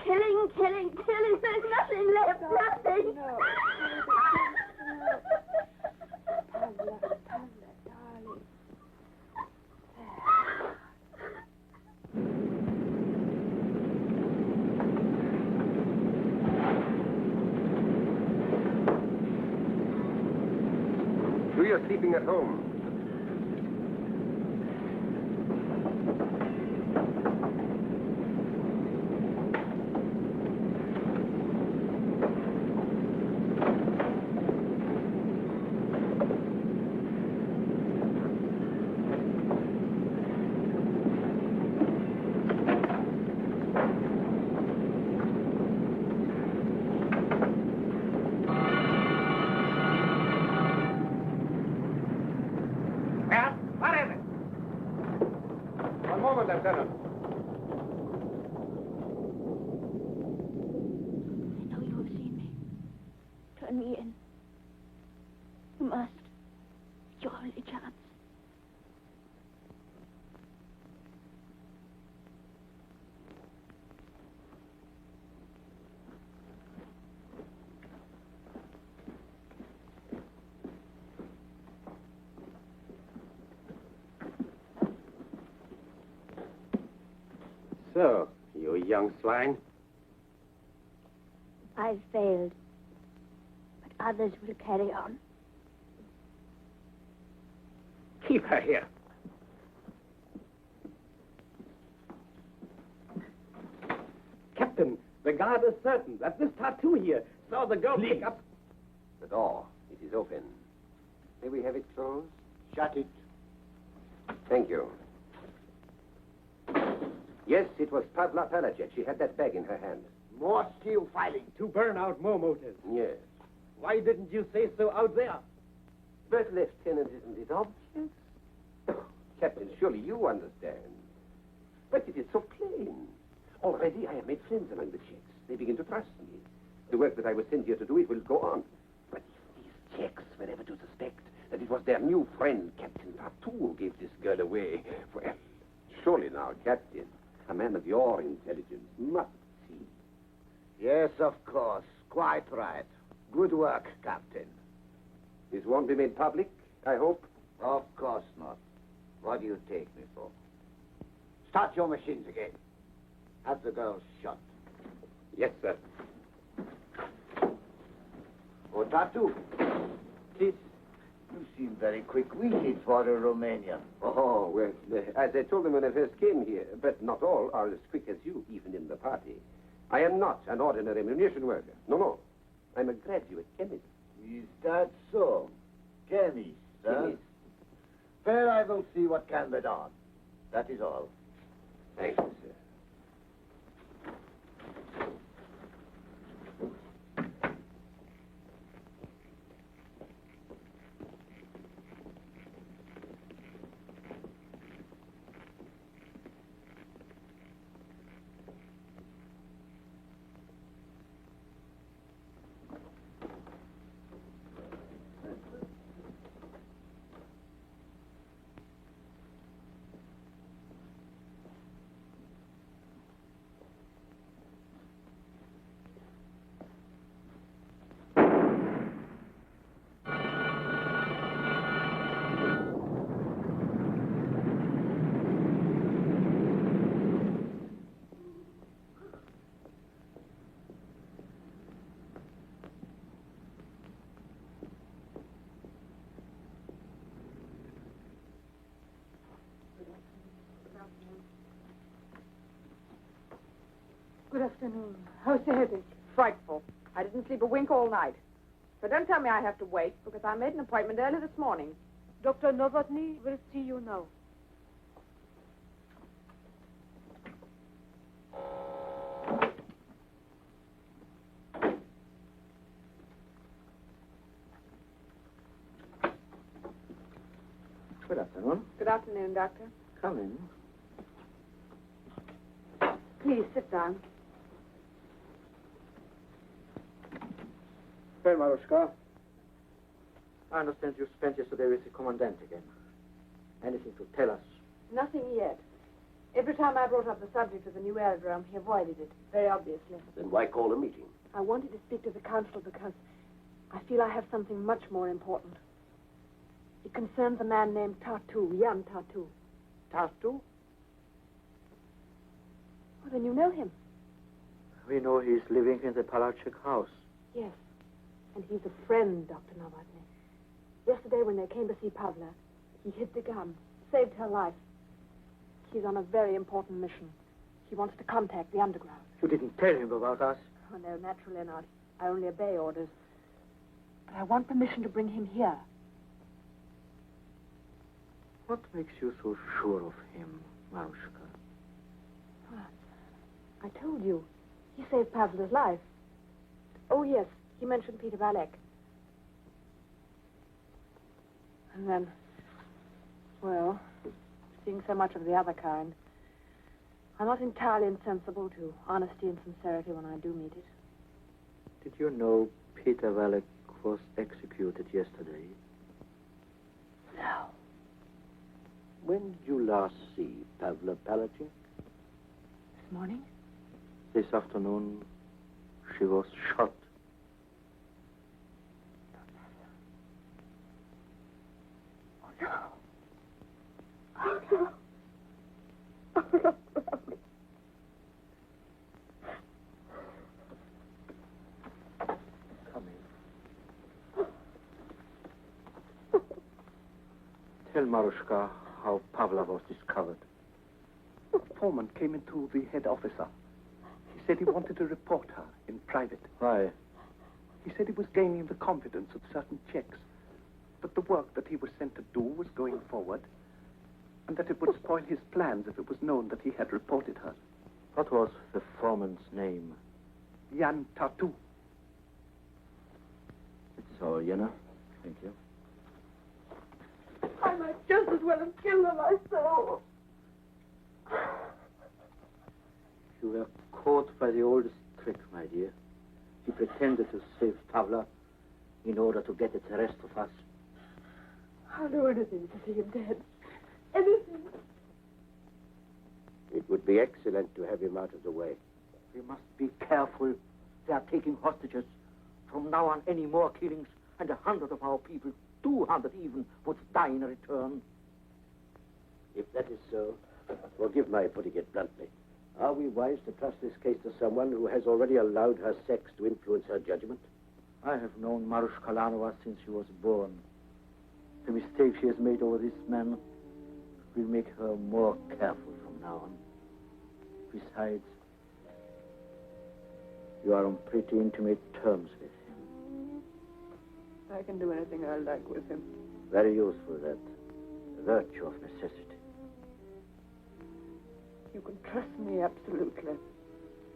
Killing, killing, killing. There's nothing left, nothing. No. Pavla, darling. Do your sleeping at home. Lieutenant. I know you have seen me. Turn me in. You must. It's your only chance. So, you young swine. I've failed. But others will carry on. Keep her here. Captain, the guard is certain that this tattoo here saw the girl pick up... The door. It is open. May we have it closed? Shut it. Thank you. Yes, it was Pavla Palachek. She had that bag in her hand. More steel filing. To burn out more motives. Yes. Why didn't you say so out there? But, Lieutenant, isn't it obvious? Oh, Captain, surely you understand. But it is so plain. Already I have made friends among the Czechs. They begin to trust me. The work that I was sent here to do, it will go on. But if these Czechs were ever to suspect that it was their new friend, Captain Patou, who gave this girl away, well, surely now, Captain, a man of your intelligence must see. Yes, of course. Quite right. Good work, Captain. This won't be made public, I hope? Of course not. What do you take me for? Start your machines again. Have the girls shot. Yes, sir. Otatu, please. You seem very quick-witted for a Romanian. Oh, well, as I told them when I first came here, but not all are as quick as you, even in the party. I am not an ordinary munition worker. No, no. I'm a graduate chemist. Is that so? Chemist, huh? Chemist. Well, I will see what can be done. That is all. Thank you, sir. Good afternoon. How's the headache? Frightful. I didn't sleep a wink all night. But don't tell me I have to wait, because I made an appointment early this morning. Dr. Novotny will see you now. Good afternoon. Good afternoon, Doctor. Come in. Please, sit down. Well, Marushka, I understand you spent yesterday with the commandant again. Anything to tell us? Nothing yet. Every time I brought up the subject of the new aerodrome, he avoided it, very obviously. Then why call a meeting? I wanted to speak to the council because I feel I have something much more important. It concerns a man named Tartu, Jan Tartu. Tartu? Well, then you know him. We know he's living in the Palachik house. Yes. And he's a friend, Dr. Novotny. Yesterday when they came to see Pavla, he hid the gun, saved her life. He's on a very important mission. He wants to contact the underground. You didn't tell him about us? Oh, no, naturally not. I only obey orders. But I want permission to bring him here. What makes you so sure of him, Marushka? Well, I told you. He saved Pavla's life. Oh, yes. He mentioned Peter Valek. And then, well, seeing so much of the other kind, I'm not entirely insensible to honesty and sincerity when I do meet it. Did you know Peter Valek was executed yesterday? No. When did you last see Pavla Palachik? This morning? This afternoon, she was shot. Oh, no. Oh, no. Oh, no. Come in. Tell Marushka how Pavla was discovered. The foreman came into the head officer. He said he wanted to report her in private. Why? He said he was gaining the confidence of certain Czechs, that the work that he was sent to do was going forward, and that it would spoil his plans if it was known that he had reported her. What was the foreman's name? Jan Tartu. It's all, Jenna. Thank you. I might just as well have killed her myself. You were caught by the oldest trick, my dear. He pretended to save Pavla in order to get at the rest of us. I'll do anything to see him dead. Anything. It would be excellent to have him out of the way. We must be careful. They are taking hostages. From now on, any more killings, and 100 of our people, 200 even, would die in return. If that is so, forgive my putting it bluntly. Are we wise to trust this case to someone who has already allowed her sex to influence her judgment? I have known Marushka Lanova since she was born. The mistake she has made over this man will make her more careful from now on. Besides, you are on pretty intimate terms with him. I can do anything I like with him. Very useful, that virtue of necessity. You can trust me absolutely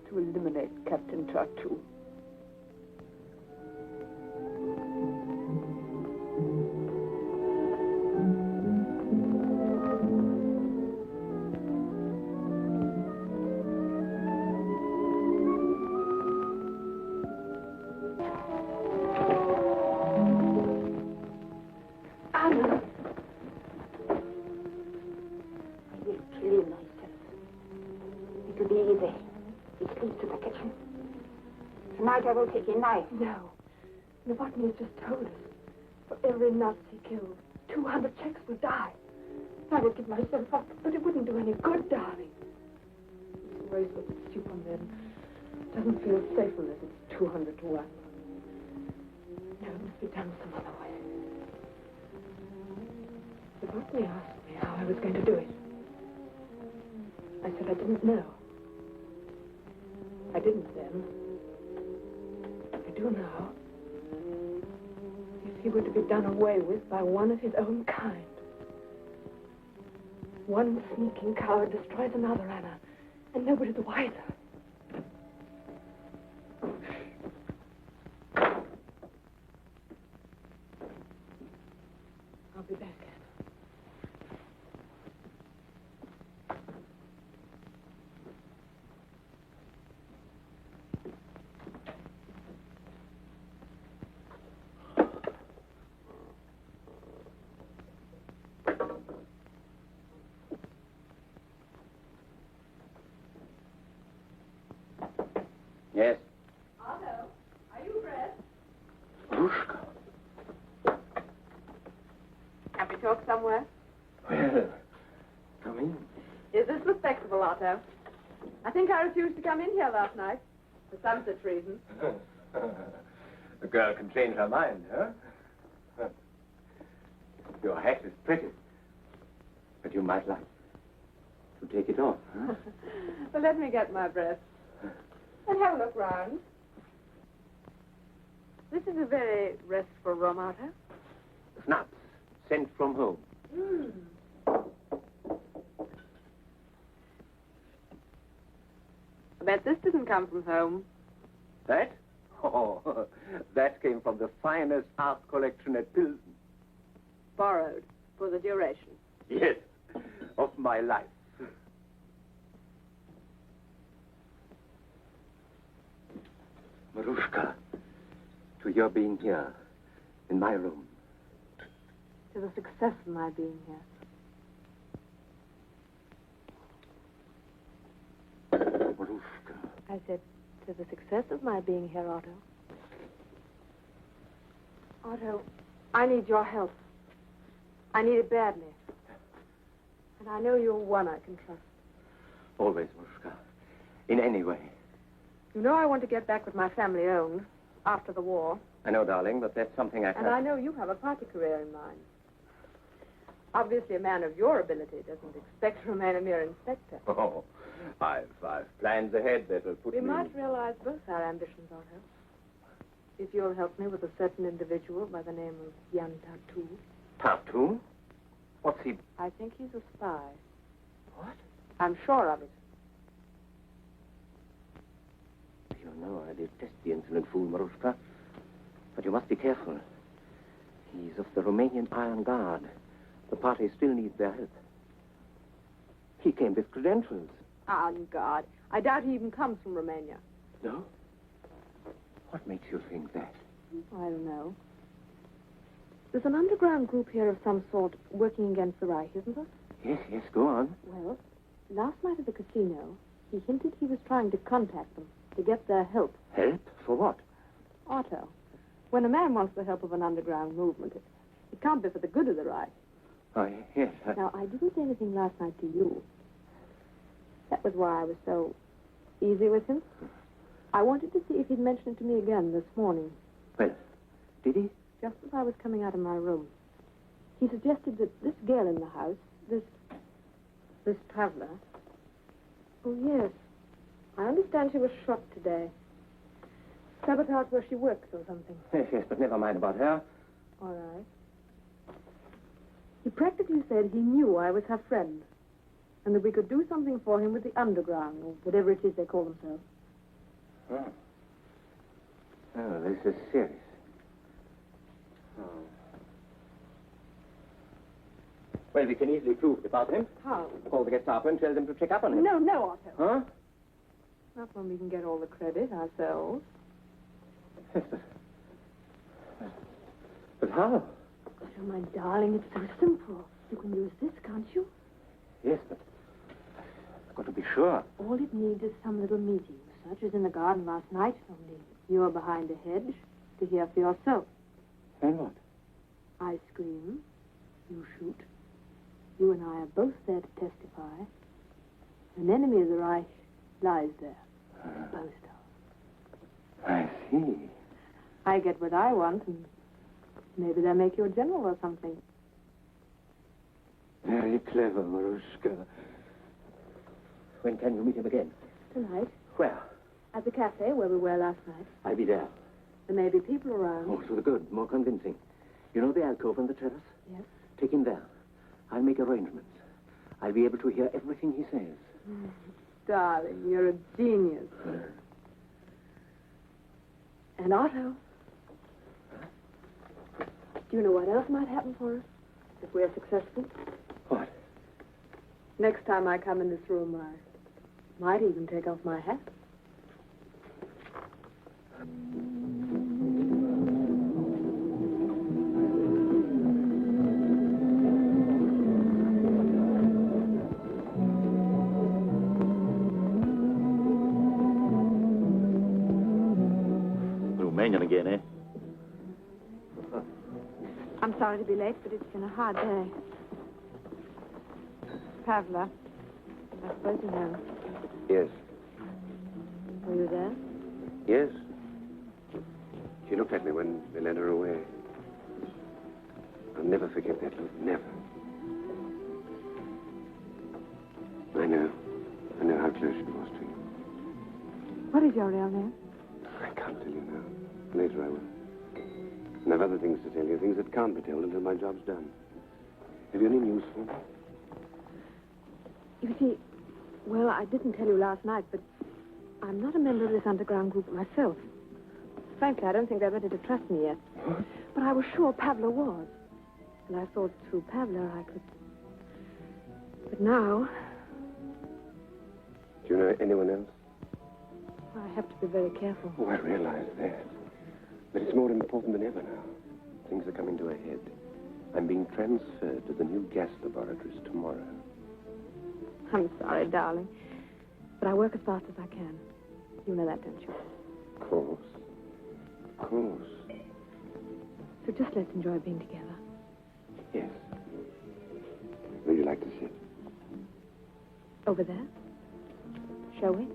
to eliminate Captain Tartu. I will take your knife. No. Novotny has just told us. For every Nazi killed, 200 Czechs will die. I would give myself up, but it wouldn't do any good, darling. This race with its Superman doesn't feel safe unless it's 200 to 1. No, it must be done some other way. Novotny asked me how I was going to do it. I said I didn't know. I didn't then. I do now. If he were to be done away with by one of his own kind. One sneaking coward destroys another, Anna, and nobody the wiser. I'll be back. talk somewhere? Well, come in. Is this respectable, Otto? I think I refused to come in here last night. For some such reason. The girl can change her mind, huh? Your hat is pretty. But you might like to take it off, huh? Well, let me get my breath. And have a look round. This is a very restful room, Otto. Snaps, sent from home. I bet this didn't come from home. That? Oh, that came from the finest art collection at Pilsen. Borrowed for the duration. Yes, of my life. Marushka, to your being here, in my room. To the success of my being here. Marushka. I said, to the success of my being here, Otto. Otto, I need your help. I need it badly. And I know you're one I can trust. Always, Marushka. In any way. You know I want to get back with my family owned after the war. I know, darling, but that's something I can't... And I know you have a party career in mind. Obviously, a man of your ability doesn't expect to remain a mere inspector. Oh, I've plans ahead that'll put We me... might realize both our ambitions, Otto. If you'll help me with a certain individual by the name of Jan Tattoo. Tattoo? What's he... I think he's a spy. What? I'm sure of it. You know, I detest the insolent fool, Marushka. But you must be careful. He's of the Romanian Iron Guard. The party still needs their help. He came with credentials. On guard. I doubt he even comes from Romania. No? What makes you think that? I don't know. There's an underground group here of some sort working against the Reich, isn't there? Yes, go on. Well, last night at the casino, he hinted he was trying to contact them to get their help. Help? For what? Otto, when a man wants the help of an underground movement, it can't be for the good of the Reich. Oh, yes. Now, I didn't say anything last night to you. That was why I was so easy with him. I wanted to see if he'd mention it to me again this morning. Well, did he? Just as I was coming out of my room. He suggested that this girl in the house, this traveler... Oh, yes. I understand she was shot today. Sabotaged where she works or something. Yes, but never mind about her. All right. He practically said he knew I was her friend, and that we could do something for him with the underground, or whatever it is they call themselves. Oh. Oh, this is serious. Oh. Well, we can easily prove it about him. How? Call the Gestapo and tell them to check up on him. No, Otto. Huh? Not when we can get all the credit ourselves. Yes, but how? Otto, my darling, it's so simple. You can use this, can't you? Yes, but I've got to be sure. All it needs is some little meeting, such as in the garden last night, only you're behind a hedge to hear for yourself. And what? I scream, you shoot. You and I are both there to testify. An enemy of the Reich lies there, disposed of. I see. I get what I want, and maybe they'll make you a general or something. Very clever, Marushka. When can you meet him again? Tonight, Where? at the cafe where we were last night. I'll be there. There may be people around. Oh, so the good, more convincing. You know the alcove on the terrace? Yes. Take him there. I'll make arrangements. I'll be able to hear everything he says. Darling, you're a genius. And Otto, do you know what else might happen for us if we're successful? What? Next time I come in this room, I might even take off my hat. Romanian again, eh? I'm sorry. Sorry to be late, but it's been a hard day. Pavla, I suppose you know. Yes. Were you there? Yes. She looked at me when they led her away. I'll never forget that look. Never. I know. I know how close she was to you. What is your real name? I can't tell you now. Later I will. And I've other things to tell you, things that can't be told until my job's done. Have you any news for me? You see, well, I didn't tell you last night, but I'm not a member of this underground group myself. Frankly, I don't think they're ready to trust me yet. But I was sure Pavla was. And I thought through Pavla I could... But now... Do you know anyone else? I have to be very careful. Oh, I realize that. But it's more important than ever now. Things are coming to a head. I'm being transferred to the new gas laboratories tomorrow. I'm sorry, darling. But I work as fast as I can. You know that, don't you? Of course. Of course. So just let's enjoy being together. Yes. Would you like to sit? Over there? Shall we?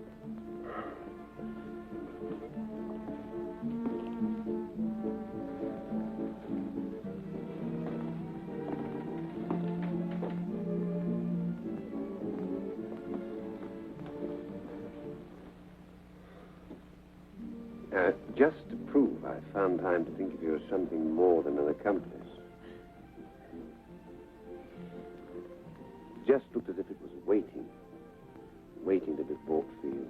Just to prove I found time to think of you as something more than an accomplice. Just looked as if it was waiting. Waiting to be brought for you.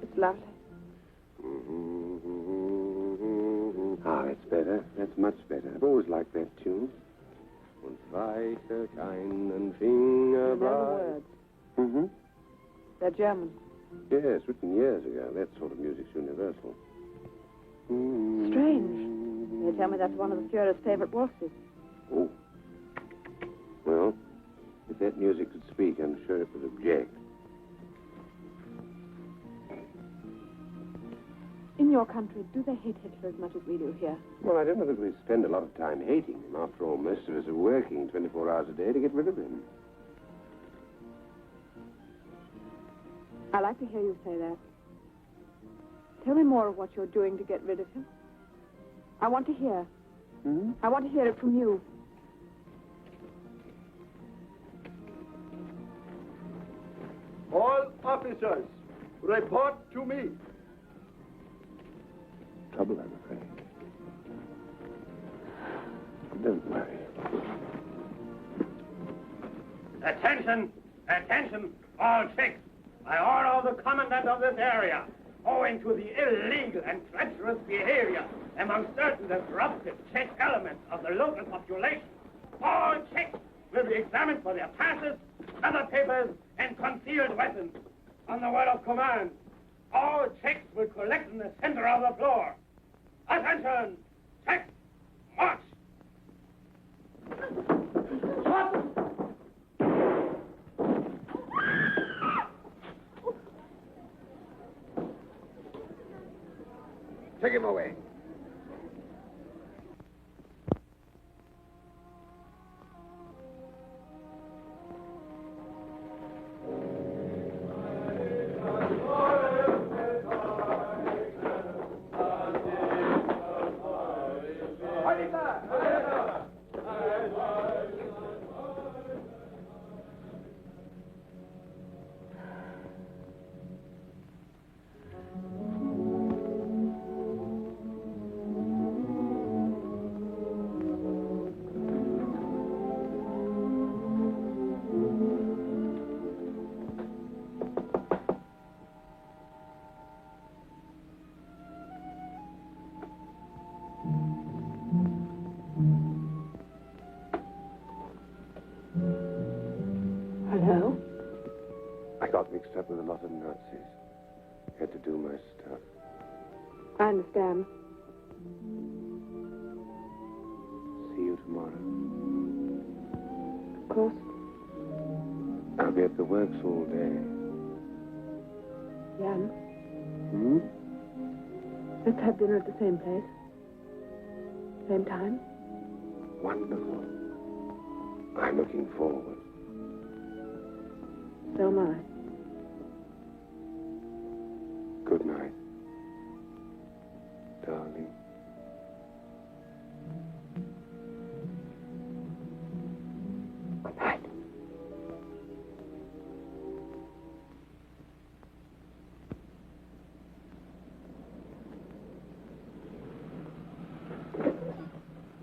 It's lovely. Ah, that's better. That's much better. I've always liked that tune. Und weiche keinen Finger The words. Mm-hmm. They're German. Yes, written years ago. That sort of music's universal. Strange. They tell me that's one of the Führer's favorite waltzes. Oh. Well, if that music could speak, I'm sure it would object. In your country, do they hate Hitler as much as we do here? Well, I don't know that we spend a lot of time hating him. After all, most of us are working 24 hours a day to get rid of him. I like to hear you say that. Tell me more of what you're doing to get rid of him. I want to hear. Hmm? I want to hear it from you. All officers, report to me. Trouble, I'm afraid. Don't worry. Attention! Attention! All chicks! I order the commandant of this area, owing to the illegal and treacherous behavior among certain disruptive Czech elements of the local population, all chicks will be examined for their passes, other papers, and concealed weapons. On the word of command, all chicks will collect in the center of the floor. Attention! Check! March! Stop! Take him away. Hello? I got mixed up with a lot of Nazis. Had to do my stuff. I understand. See you tomorrow. Of course. I'll be at the works all day. Jan? Hmm? Let's have dinner at the same place. Same time. Wonderful. I'm looking forward. So am I. Good night, darling. Good night.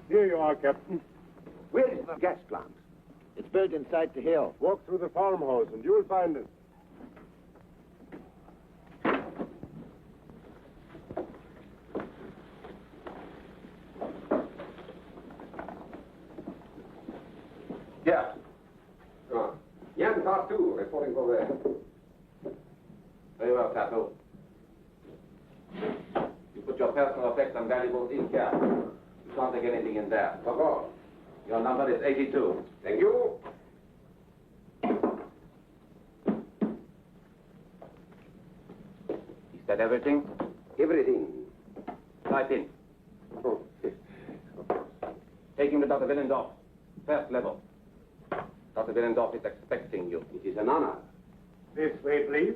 Here you are, Captain. Where is the gas plant? It's built inside the hill. Walk through the farmhouse and you'll find it. Yeah. Young Tattoo reporting for there. Very well, Tattoo. You put your personal effects and valuables in here. You can't take anything in there. Of course. Your number is 82. Thank you. Is that everything? Everything. Right in. Oh. Take him to Dr. Willendorf. First level. Dr. Willendorf is expecting you. It is an honor. This way, please.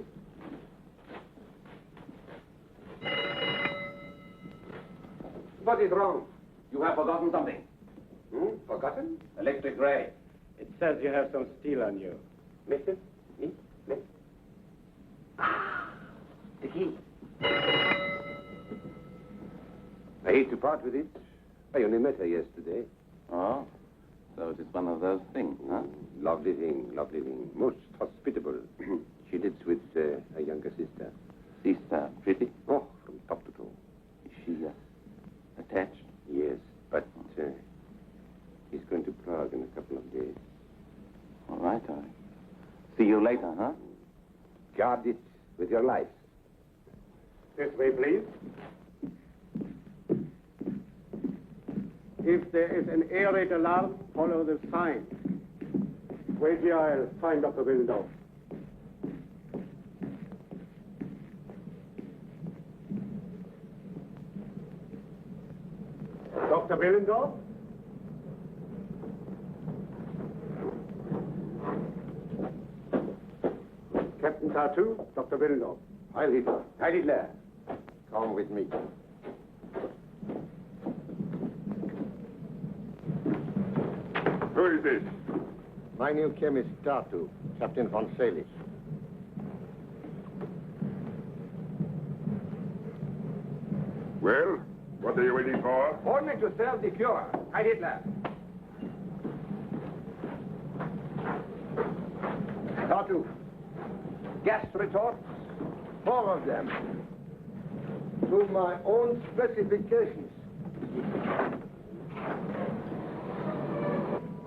What is wrong? You have forgotten something. Forgotten? Electric ray. It says you have some steel on you. Mister? Me? Me? The key. I hate to part with it. I only met her yesterday. Oh, so it is one of those things, huh? Lovely thing, lovely thing. Most hospitable. She lives with a younger sister. Sister, pretty? Oh, from top to toe. Is she attached? Yes, but he's going to Prague in a couple of days. All right, all right. See you later, huh? Guard it with your life. This way, please. If there is an air raid alarm, follow the sign. Wait here, I'll find Dr. Willendorf. Dr. Willendorf? Captain Tattoo, Dr. Willendorf. Heil Hitler. Heil Hitler. Come with me. Who is this? My new chemist, Tattoo, Captain von Selig. Well, what are you waiting for? Only to sell the cure. Heil Hitler. Tattoo. Gas retorts. 4 of them. To my own specifications.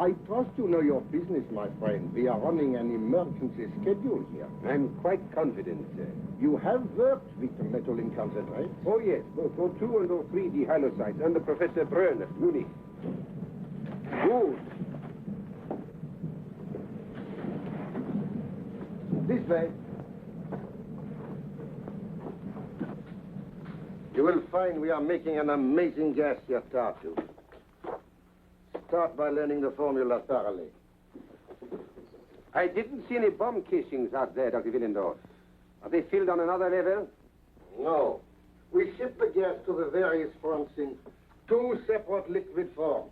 I trust you know your business, my friend. We are running an emergency schedule here. I'm quite confident, sir. You have worked with the metal in concentrate? Oh, yes. Both O2 and O3 dihalocytes under Professor Brunn at Munich. Good. This way. You will find we are making an amazing gas here, Tattoo. Start by learning the formula thoroughly. I didn't see any bomb casings out there, Dr. Willendorf. Are they filled on another level? No. We ship the gas to the various fronts in 2 separate liquid forms.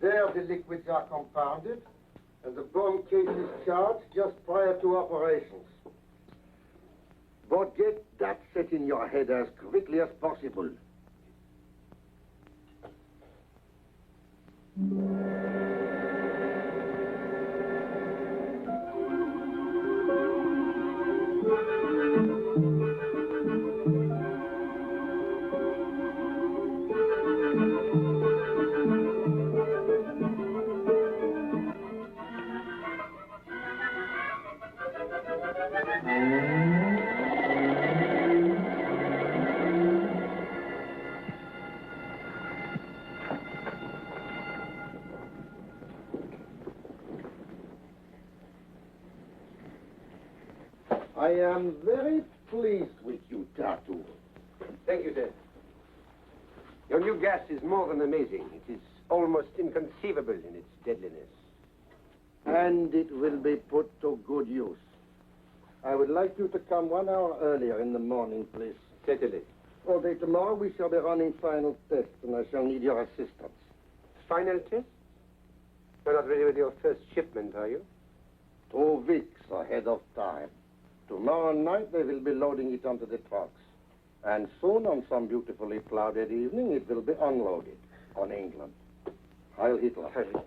There the liquids are compounded, and the bomb case is charged just prior to operations. But get that set in your head as quickly as possible. I am very pleased with you, Tattoo. Thank you, sir. Your new gas is more than amazing. It is almost inconceivable in its deadliness. And it will be put to good use. I would like you to come 1 hour earlier in the morning, please. Certainly. All day tomorrow we shall be running final tests, and I shall need your assistance. Final test? You're not ready with your first shipment, are you? 2 weeks ahead of time. Tomorrow night they will be loading it onto the trucks. And soon, on some beautifully clouded evening, it will be unloaded on England. Heil Hitler. Heil.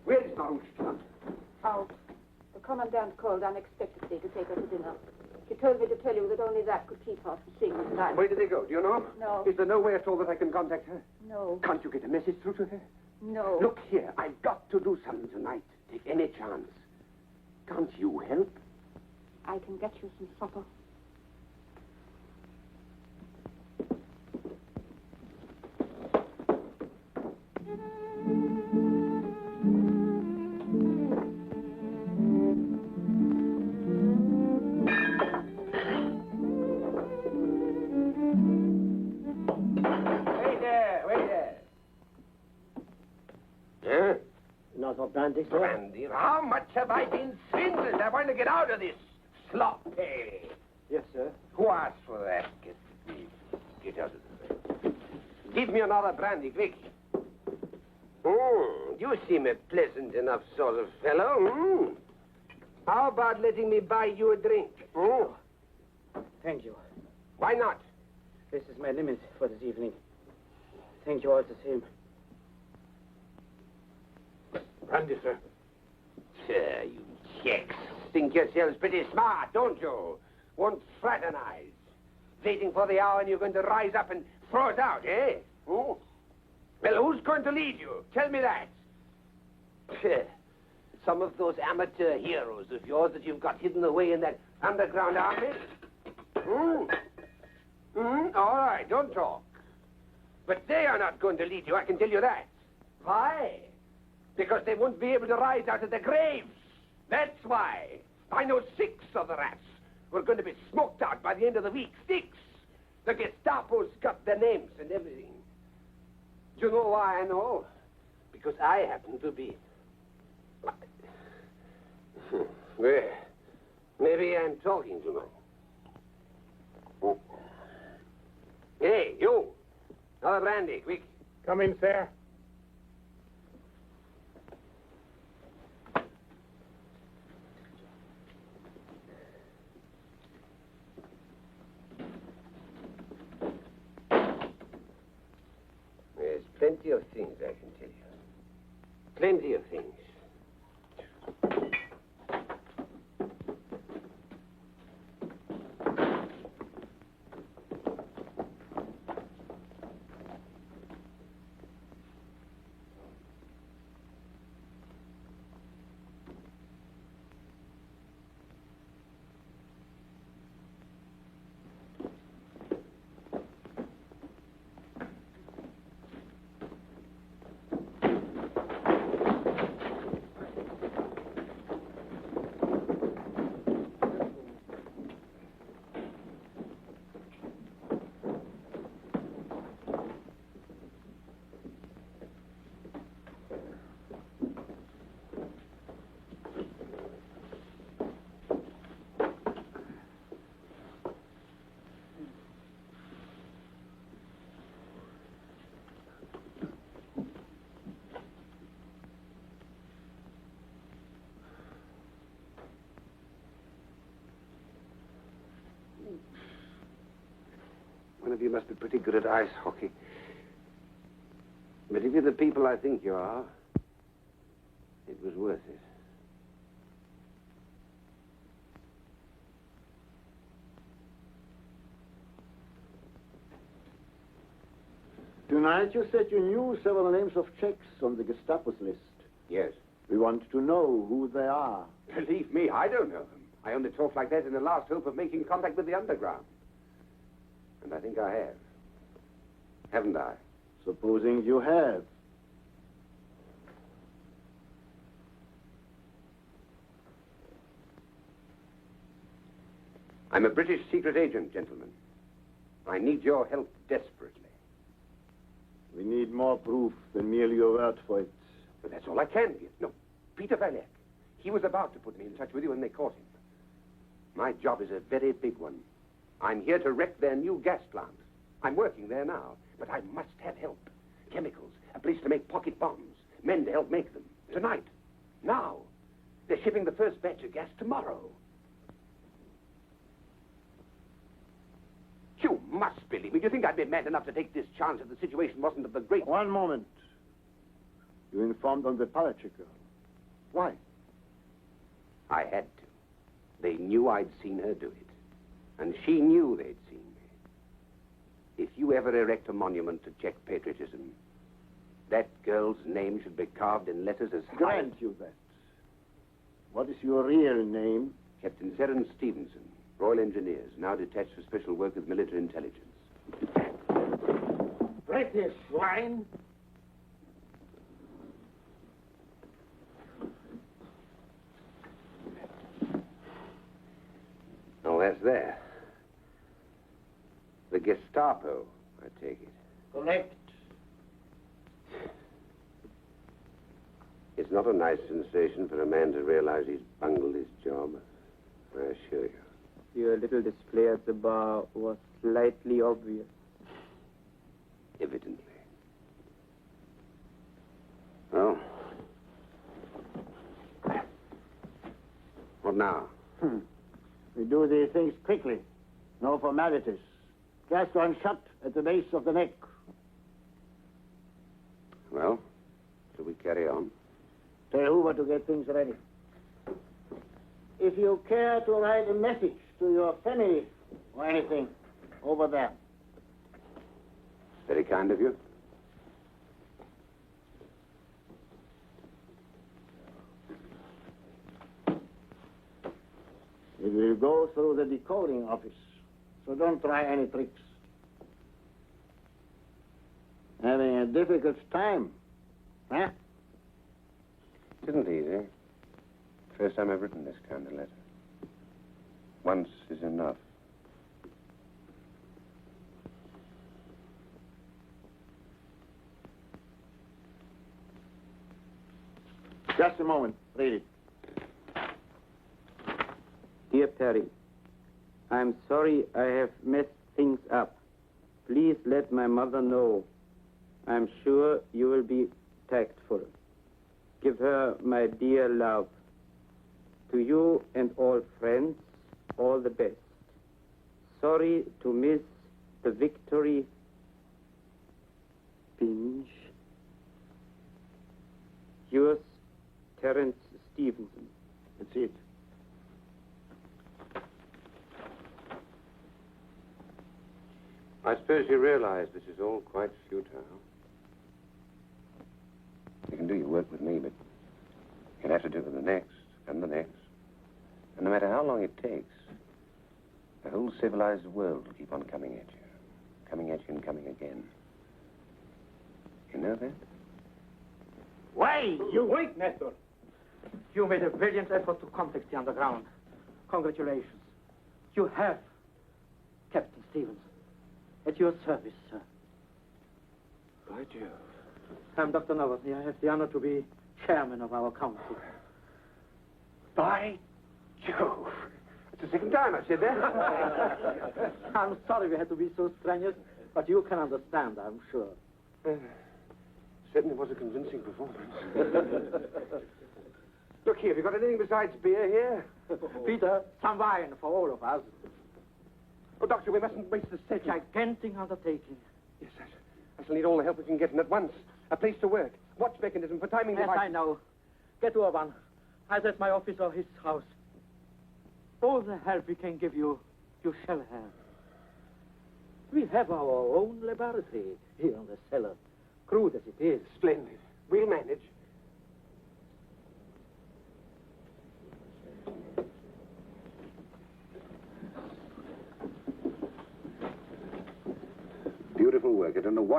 Where is Marushka? Out. The commandant called unexpectedly to take her to dinner. She told me to tell you that only that could keep her from seeing you tonight. Where did they go? Do you know? No. Is there no way at all that I can contact her? No. Can't you get a message through to her? No. Look here, I've got to do something tonight. Take any chance. Can't you help? I can get you some supper. Another brandy, sir? Brandy? How much have I been swindled? I want to get out of this slop. Hey. Yes, sir. Who asked for that? Get out of the way. Give me another brandy, quick. You seem a pleasant enough sort of fellow. How about letting me buy you a drink? Thank you. Why not? This is my limit for this evening. Thank you all the same. Brandy, sir. Sir, you checks. Think yourselves pretty smart, don't you? Won't fraternize. Waiting for the hour and you're going to rise up and throw it out, eh? Well, who's going to lead you? Tell me that. Some of those amateur heroes of yours that you've got hidden away in that underground army? All right, don't talk. But they are not going to lead you, I can tell you that. Why? Because they won't be able to rise out of their graves. That's why. I know 6 of the rats who are going to be smoked out by the end of the week. 6. The Gestapo's got their names and everything. Do you know why I know? Because I happen to be. Well, maybe I'm talking too much. Hey, you. Another brandy, quick. Come in, sir. There's plenty of things I can tell you. Plenty of things. One of you must be pretty good at ice hockey. But if you're the people I think you are, it was worth it. Tonight you said you knew several names of Czechs on the Gestapo's list. Yes. We want to know who they are. Believe me, I don't know them. I only talk like that in the last hope of making contact with the underground. And I think I have. Haven't I? Supposing you have. I'm a British secret agent, gentlemen. I need your help desperately. We need more proof than merely your word for it. But that's all I can give. No, Peter Valek. He was about to put me in touch with you when they caught him. My job is a very big one. I'm here to wreck their new gas plant. I'm working there now, but I must have help. Chemicals, a place to make pocket bombs, men to help make them. Tonight. Now. They're shipping the first batch of gas tomorrow. You must believe me. Do you think I'd be mad enough to take this chance if the situation wasn't of the great... One moment. You informed on the Palachik girl. Why? I had to. They knew I'd seen her do it. And she knew they'd seen me. If you ever erect a monument to Czech patriotism, that girl's name should be carved in letters as high... Grant you that. What is your real name? Captain Seren Stevenson, Royal Engineers, now detached for special work with military intelligence. British swine! Oh, that's there. The Gestapo, I take it. Correct. It's not a nice sensation for a man to realize he's bungled his job, I assure you. Your little display at the bar was slightly obvious. Evidently. Well, what now? We do these things quickly. No formalities. Just one shot at the base of the neck. Well, shall we carry on? Tell Hoover to get things ready. If you care to write a message to your family or anything, over there. Very kind of you. It will go through the decoding office, so don't try any tricks. Having a difficult time, huh? It isn't easy. First time I've written this kind of letter. Once is enough. Just a moment. Read it. Dear Perry, I'm sorry I have messed things up. Please let my mother know. I'm sure you will be tactful. Give her my dear love. To you and all friends, all the best. Sorry to miss the victory. Binge. Yours, Terence Stevenson. That's it. I suppose you realize this is all quite futile. You can do your work with me, but you'll have to do it with the next, and the next. And no matter how long it takes, the whole civilized world will keep on coming at you. Coming at you and coming again. You know that? Why, you wait, Nestor. You made a brilliant effort to contact the underground. Congratulations. You have Captain Stevenson. At your service, sir. By Jove. I'm Dr. Novotny. I have the honor to be chairman of our council. By Jove. It's the second time I've said that. I'm sorry we had to be so strenuous, but you can understand, I'm sure. Certainly was a convincing performance. Look here, have you got anything besides beer here? Peter, some wine for all of us. Oh, Doctor, we mustn't waste the It's a gigantic undertaking. Yes, I shall need all the help we can get, and at once. A place to work. Watch mechanism for timing Yes, devices. I know. Get Urban. Either at my office or his house. All the help we can give you, you shall have. We have our own laboratory here in the cellar.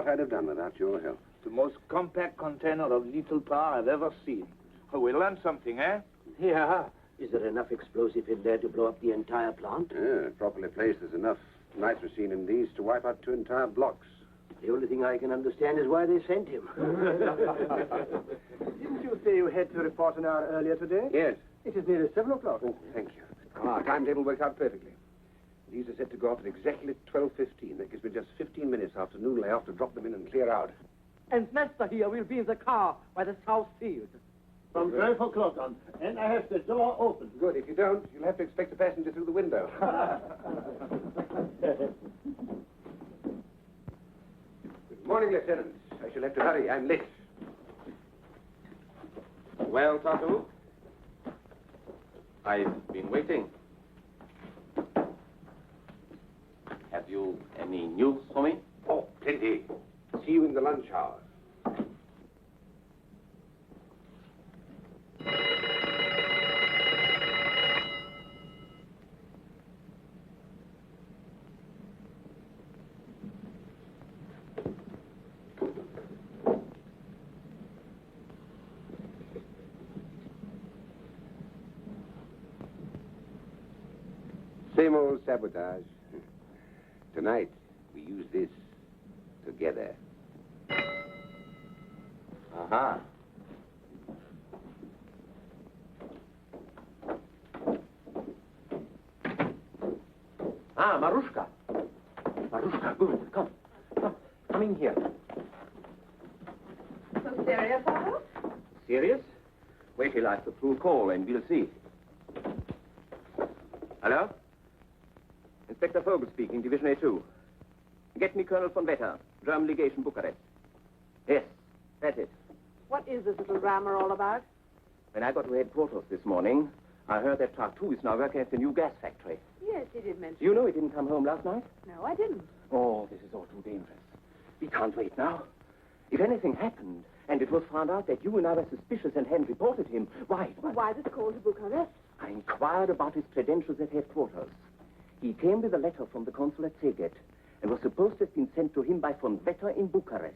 what I'd have done without your help. The most compact container of lethal power I've ever seen. Oh, we learned something, eh? Yeah. Is there enough explosive in there to blow up the entire plant? Yeah, properly placed, there's enough nitrocene in these to wipe out 2 entire blocks. The only thing I can understand is why they sent him. Didn't you say you had to report an hour earlier today? Yes. It is nearly 7 o'clock. Oh, thank you. Our timetable worked out perfectly. These are set to go off at exactly 12:15. That gives me just 15 minutes after noon layoff to drop them in and clear out. And Master here will be in the car by the south field. From 12 o'clock on. And I have the door open. Good. If you don't, you'll have to expect a passenger through the window. Good morning, Lieutenant. I shall have to hurry. I'm late. Well, Tatu? I've been waiting. Have you any news for me? Oh, plenty. See you in the lunch hour. Same old sabotage. Tonight, we use this together. Aha. Ah, Marushka. Marushka, good. Come. Come in here. So serious, Otto? Serious? Wait till I put through a call and we'll see. Hello? Inspector Vogel speaking, Division A2. Get me Colonel von Vetter, German Legation, Bucharest. Yes, that's it. What is this little drama all about? When I got to headquarters this morning, I heard that Tartu is now working at the new gas factory. Yes, he did mention. You know he didn't come home last night? No, I didn't. Oh, this is all too dangerous. We can't wait now. If anything happened, and it was found out that you and I were suspicious and hadn't reported him, why? Why this call to Bucharest? I inquired about his credentials at headquarters. He came with a letter from the consul at Szeged and was supposed to have been sent to him by von Vetter in Bucharest.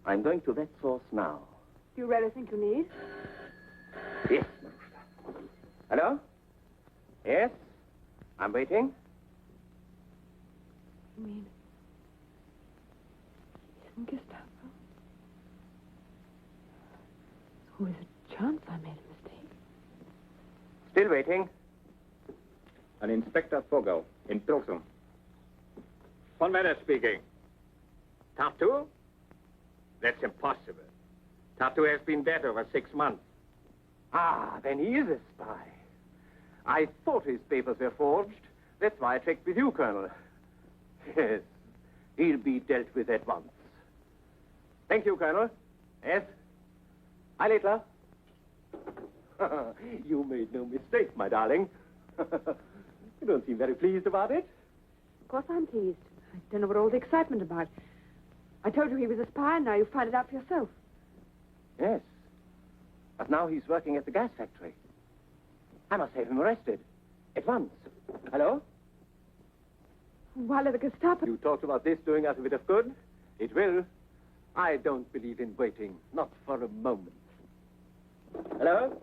I'm going to that source now. Do you really think you need? Yes, Marushka. Hello? Yes? I'm waiting. You mean... he's in Gestapo? So is it chance I made a mistake? Still waiting. An Inspector Vogel in Pilsen. Von Vetter speaking. Tartu? That's impossible. Tartu has been dead over 6 months. Ah, then he is a spy. I thought his papers were forged. That's why I checked with you, Colonel. Yes, he'll be dealt with at once. Thank you, Colonel. Yes? Hi, Littler. You made no mistake, my darling. You don't seem very pleased about it. Of course I'm pleased. I don't know what all the excitement about. I told you he was a spy, and now you find it out for yourself. Yes. But now he's working at the gas factory. I must have him arrested. At once. Hello? While at the Gestapo... You talked about this doing us a bit of good. It will. I don't believe in waiting. Not for a moment. Hello?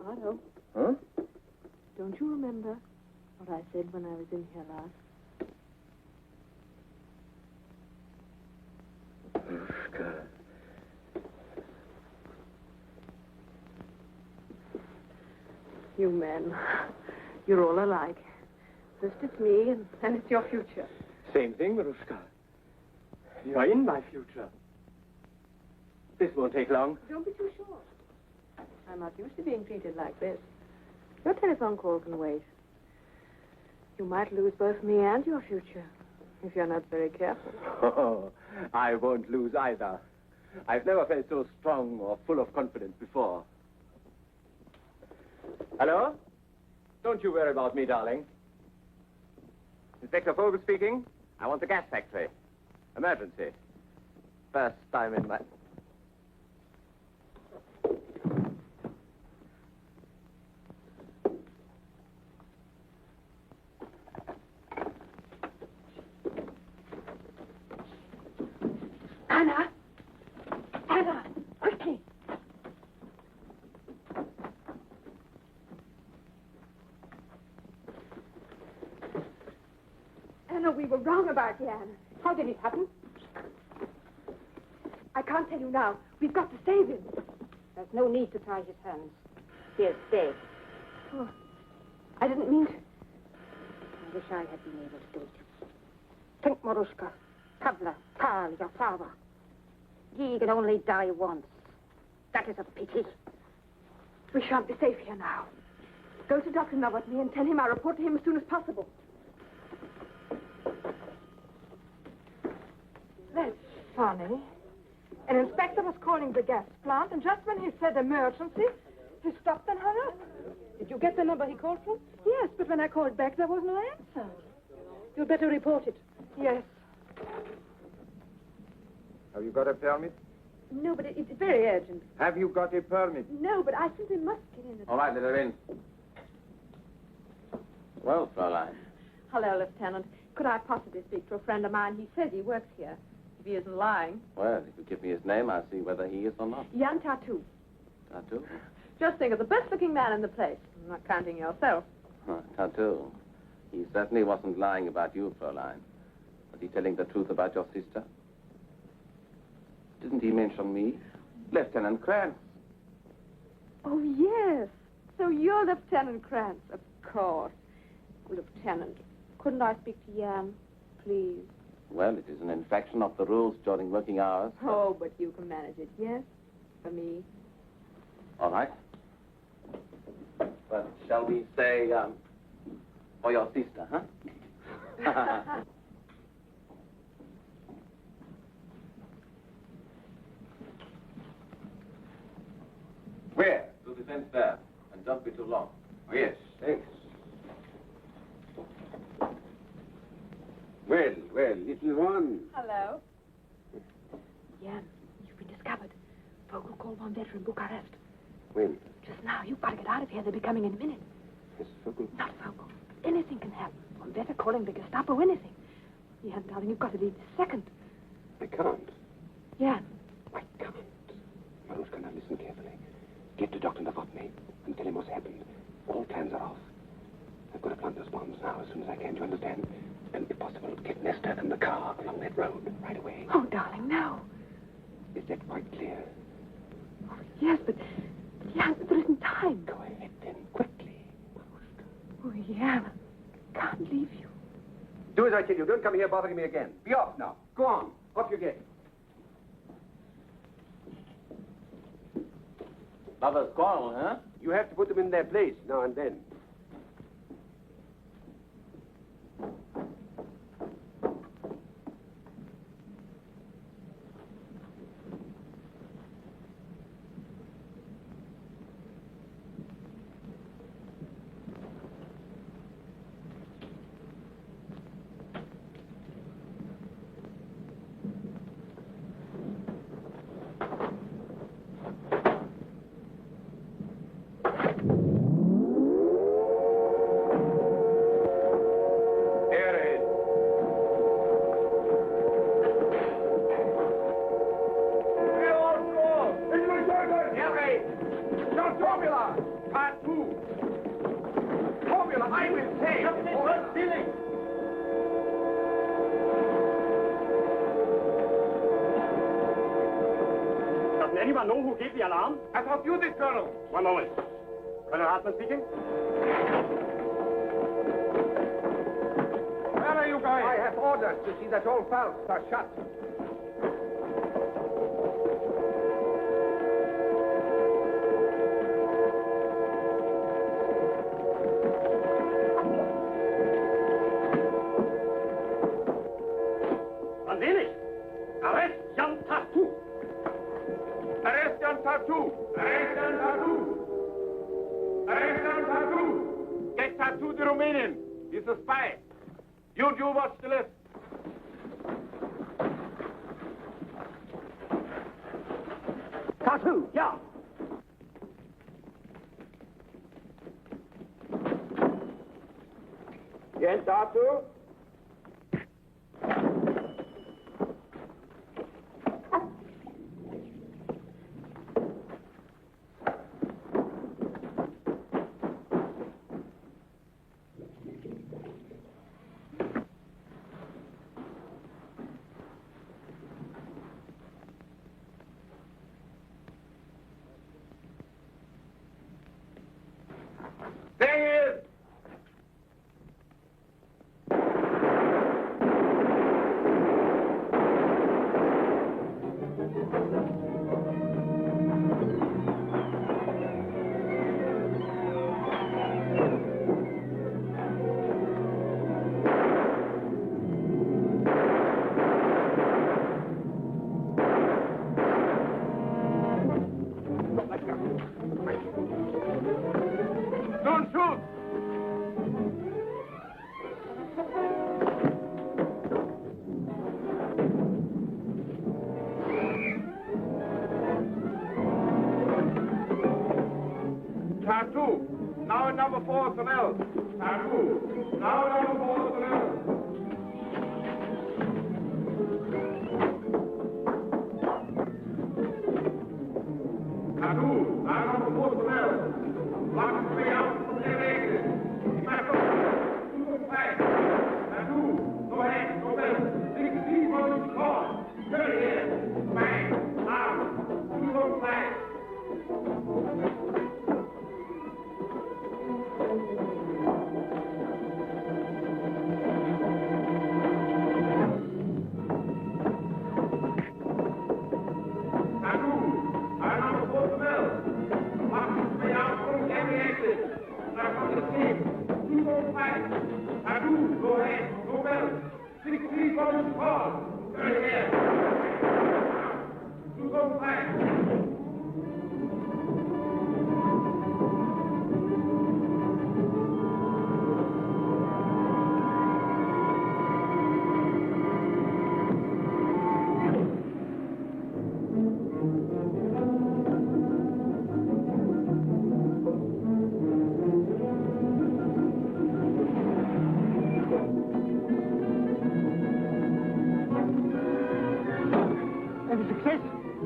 Otto, Huh? don't you remember what I said when I was in here last? You men, you're all alike. First it's me, and then it's your future. Same thing, Marushka. You're in my future. This won't take long. Don't be too sure. I'm not used to being treated like this. Your telephone call can wait. You might lose both me and your future if you're not very careful. Oh, I won't lose either. I've never felt so strong or full of confidence before. Hello? Don't you worry about me, darling. Inspector Vogel speaking. I want the gas factory. Emergency. First time in my... wrong about Jan. How did it happen? I can't tell you now. We've got to save him. There's no need to tie his hands. He is dead. Oh, I didn't mean to. I wish I had been able to do it. Think, Marushka. Pavla, Karl, your father. He can only die once. That is a pity. We shan't be safe here now. Go to Dr. Novotny and tell him I'll report to him as soon as possible. That's funny. An inspector was calling the gas plant, and just when he said emergency, he stopped and hung up. Did you get the number he called from? Yes, but when I called back, there was no answer. You'd better report it. Yes. Have you got a permit? No, but it's very urgent. Have you got a permit? No, but I simply must get in. All right, let her in. Well, Fräulein. Hello, Lieutenant. Could I possibly speak to a friend of mine? He says he works here. If he isn't lying. Well, if you give me his name, I'll see whether he is or not. Jan Tattoo. Tattoo? Just think of the best-looking man in the place. I'm not counting yourself. Tattoo. He certainly wasn't lying about you, Fräulein. Was he telling the truth about your sister? Didn't he mention me? Lieutenant Krantz. Oh, yes. So you're Lieutenant Krantz, of course. Lieutenant, couldn't I speak to Jan, please? Well, it is an infraction of the rules during working hours. Oh, but you can manage it, yes? For me. All right. But shall we say, for your sister, huh? Where? To the fence there. And don't be too long. Oh, yes, thanks. Well, little one. Hello. Jan, you've been discovered. Vogel called one veteran Bucharest. When? Just now. You've got to get out of here. They'll be coming in a minute. Yes, Vogel. Not Vogel. Anything can happen. One better calling the Gestapo, anything. Jan, darling, you've got to leave this second. I can't. Jan. I can't. Marushka, now listen carefully. Get to Dr. Novotny and tell him what's happened. All plans are off. I've got to plant those bombs now as soon as I can, do you understand? And if possible, get Nestor and the car along that road right away. Oh, darling, no. Is that quite clear? Oh, yes, but Jan, there isn't time. Go ahead then, quickly. Oh, Jan, I can't leave you. Do as I tell you. Don't come here bothering me again. Be off now. Go on. Off you get. Lovers quarrel, huh? You have to put them in their place now and then. Anyone know who gave the alarm? I thought you did, Colonel. One moment. Colonel Hartman speaking. Where are you going? I have orders to see that all valves are shut. Wann will ich? Arrest Jan Tattoo! Arrest Jan Tattoo! Arrest Jan Tattoo! Arrest Jan Tattoo! Get Tattoo the Romanian. He's a spy. You watch the left. Tattoo, yeah. Jan Tattoo? number 4 at the bell. Tattoo. Now number 4 at the bell. Tattoo. Now number 4 at the bell. Lock his way out from their exit. Back up. Super flag. Tattoo. No hand, no bell. 16 on each car. Very here. Bang. Out. Super flag.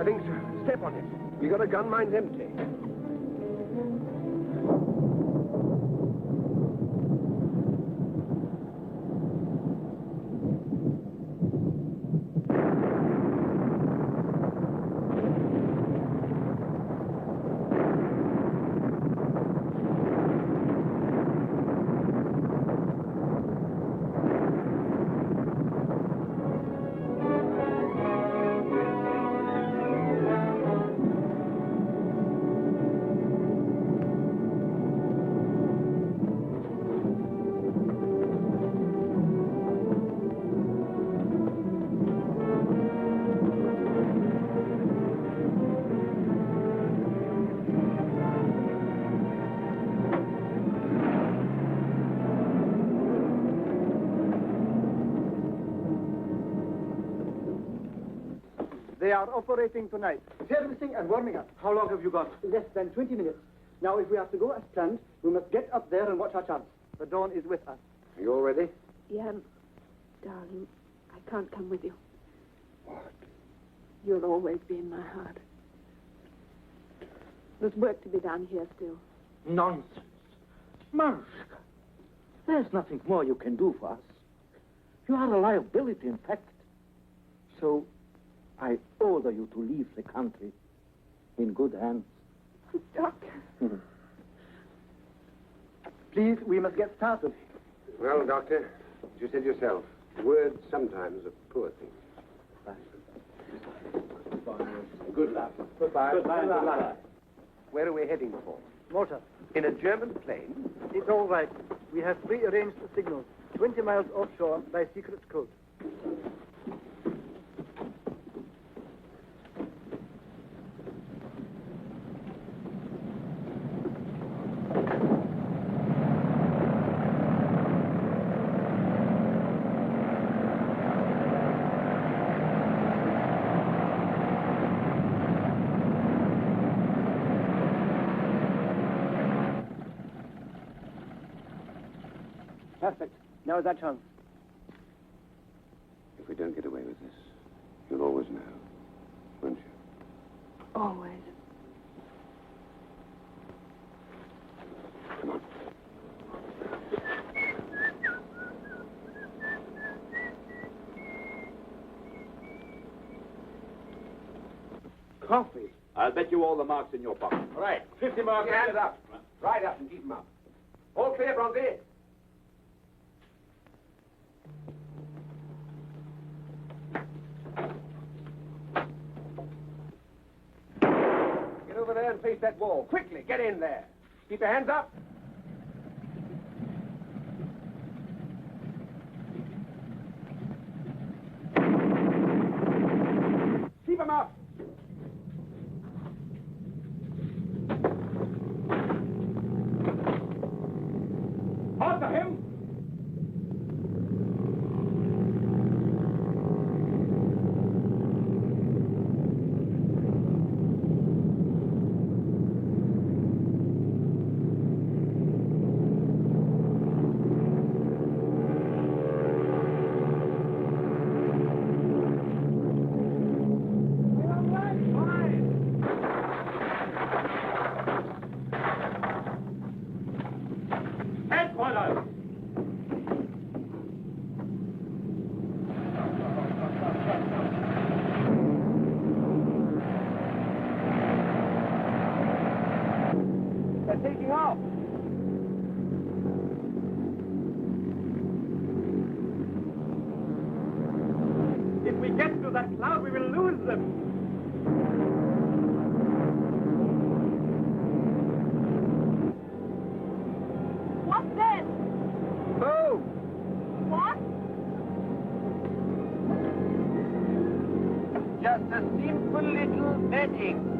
I think so. Step on it. You got a gun, mine's empty. They are operating tonight. Servicing and warming up. How long have you got? Less than 20 minutes. Now, if we have to go as planned, we must get up there and watch our chance. The dawn is with us. Are you all ready? Jan, darling, I can't come with you. What? You'll always be in my heart. There's work to be done here still. Nonsense. Marushka, there's nothing more you can do for us. You are a liability, in fact. So, I order you to leave the country in good hands. Doctor. Please, we must get started. Well, Doctor, as you said yourself, words sometimes are poor things. Good luck. Goodbye. Goodbye. Good luck. Where are we heading for? Motor. In a German plane? It's all right. We have prearranged the signal. 20 miles offshore by secret code. Perfect. Now is our chance. If we don't get away with this, you'll always know, won't you? Always. Come on. Coffee. I'll bet you all the marks in your pocket. All right, 50 marks. Your hands up. Right up and keep them up. All clear, Bronte? Get over there and face that wall. Quickly, get in there. Keep your hands up. Keep them up. After him. taking off. If we get to that cloud, we will lose them. What's this? Move! What? Just a simple little bedding.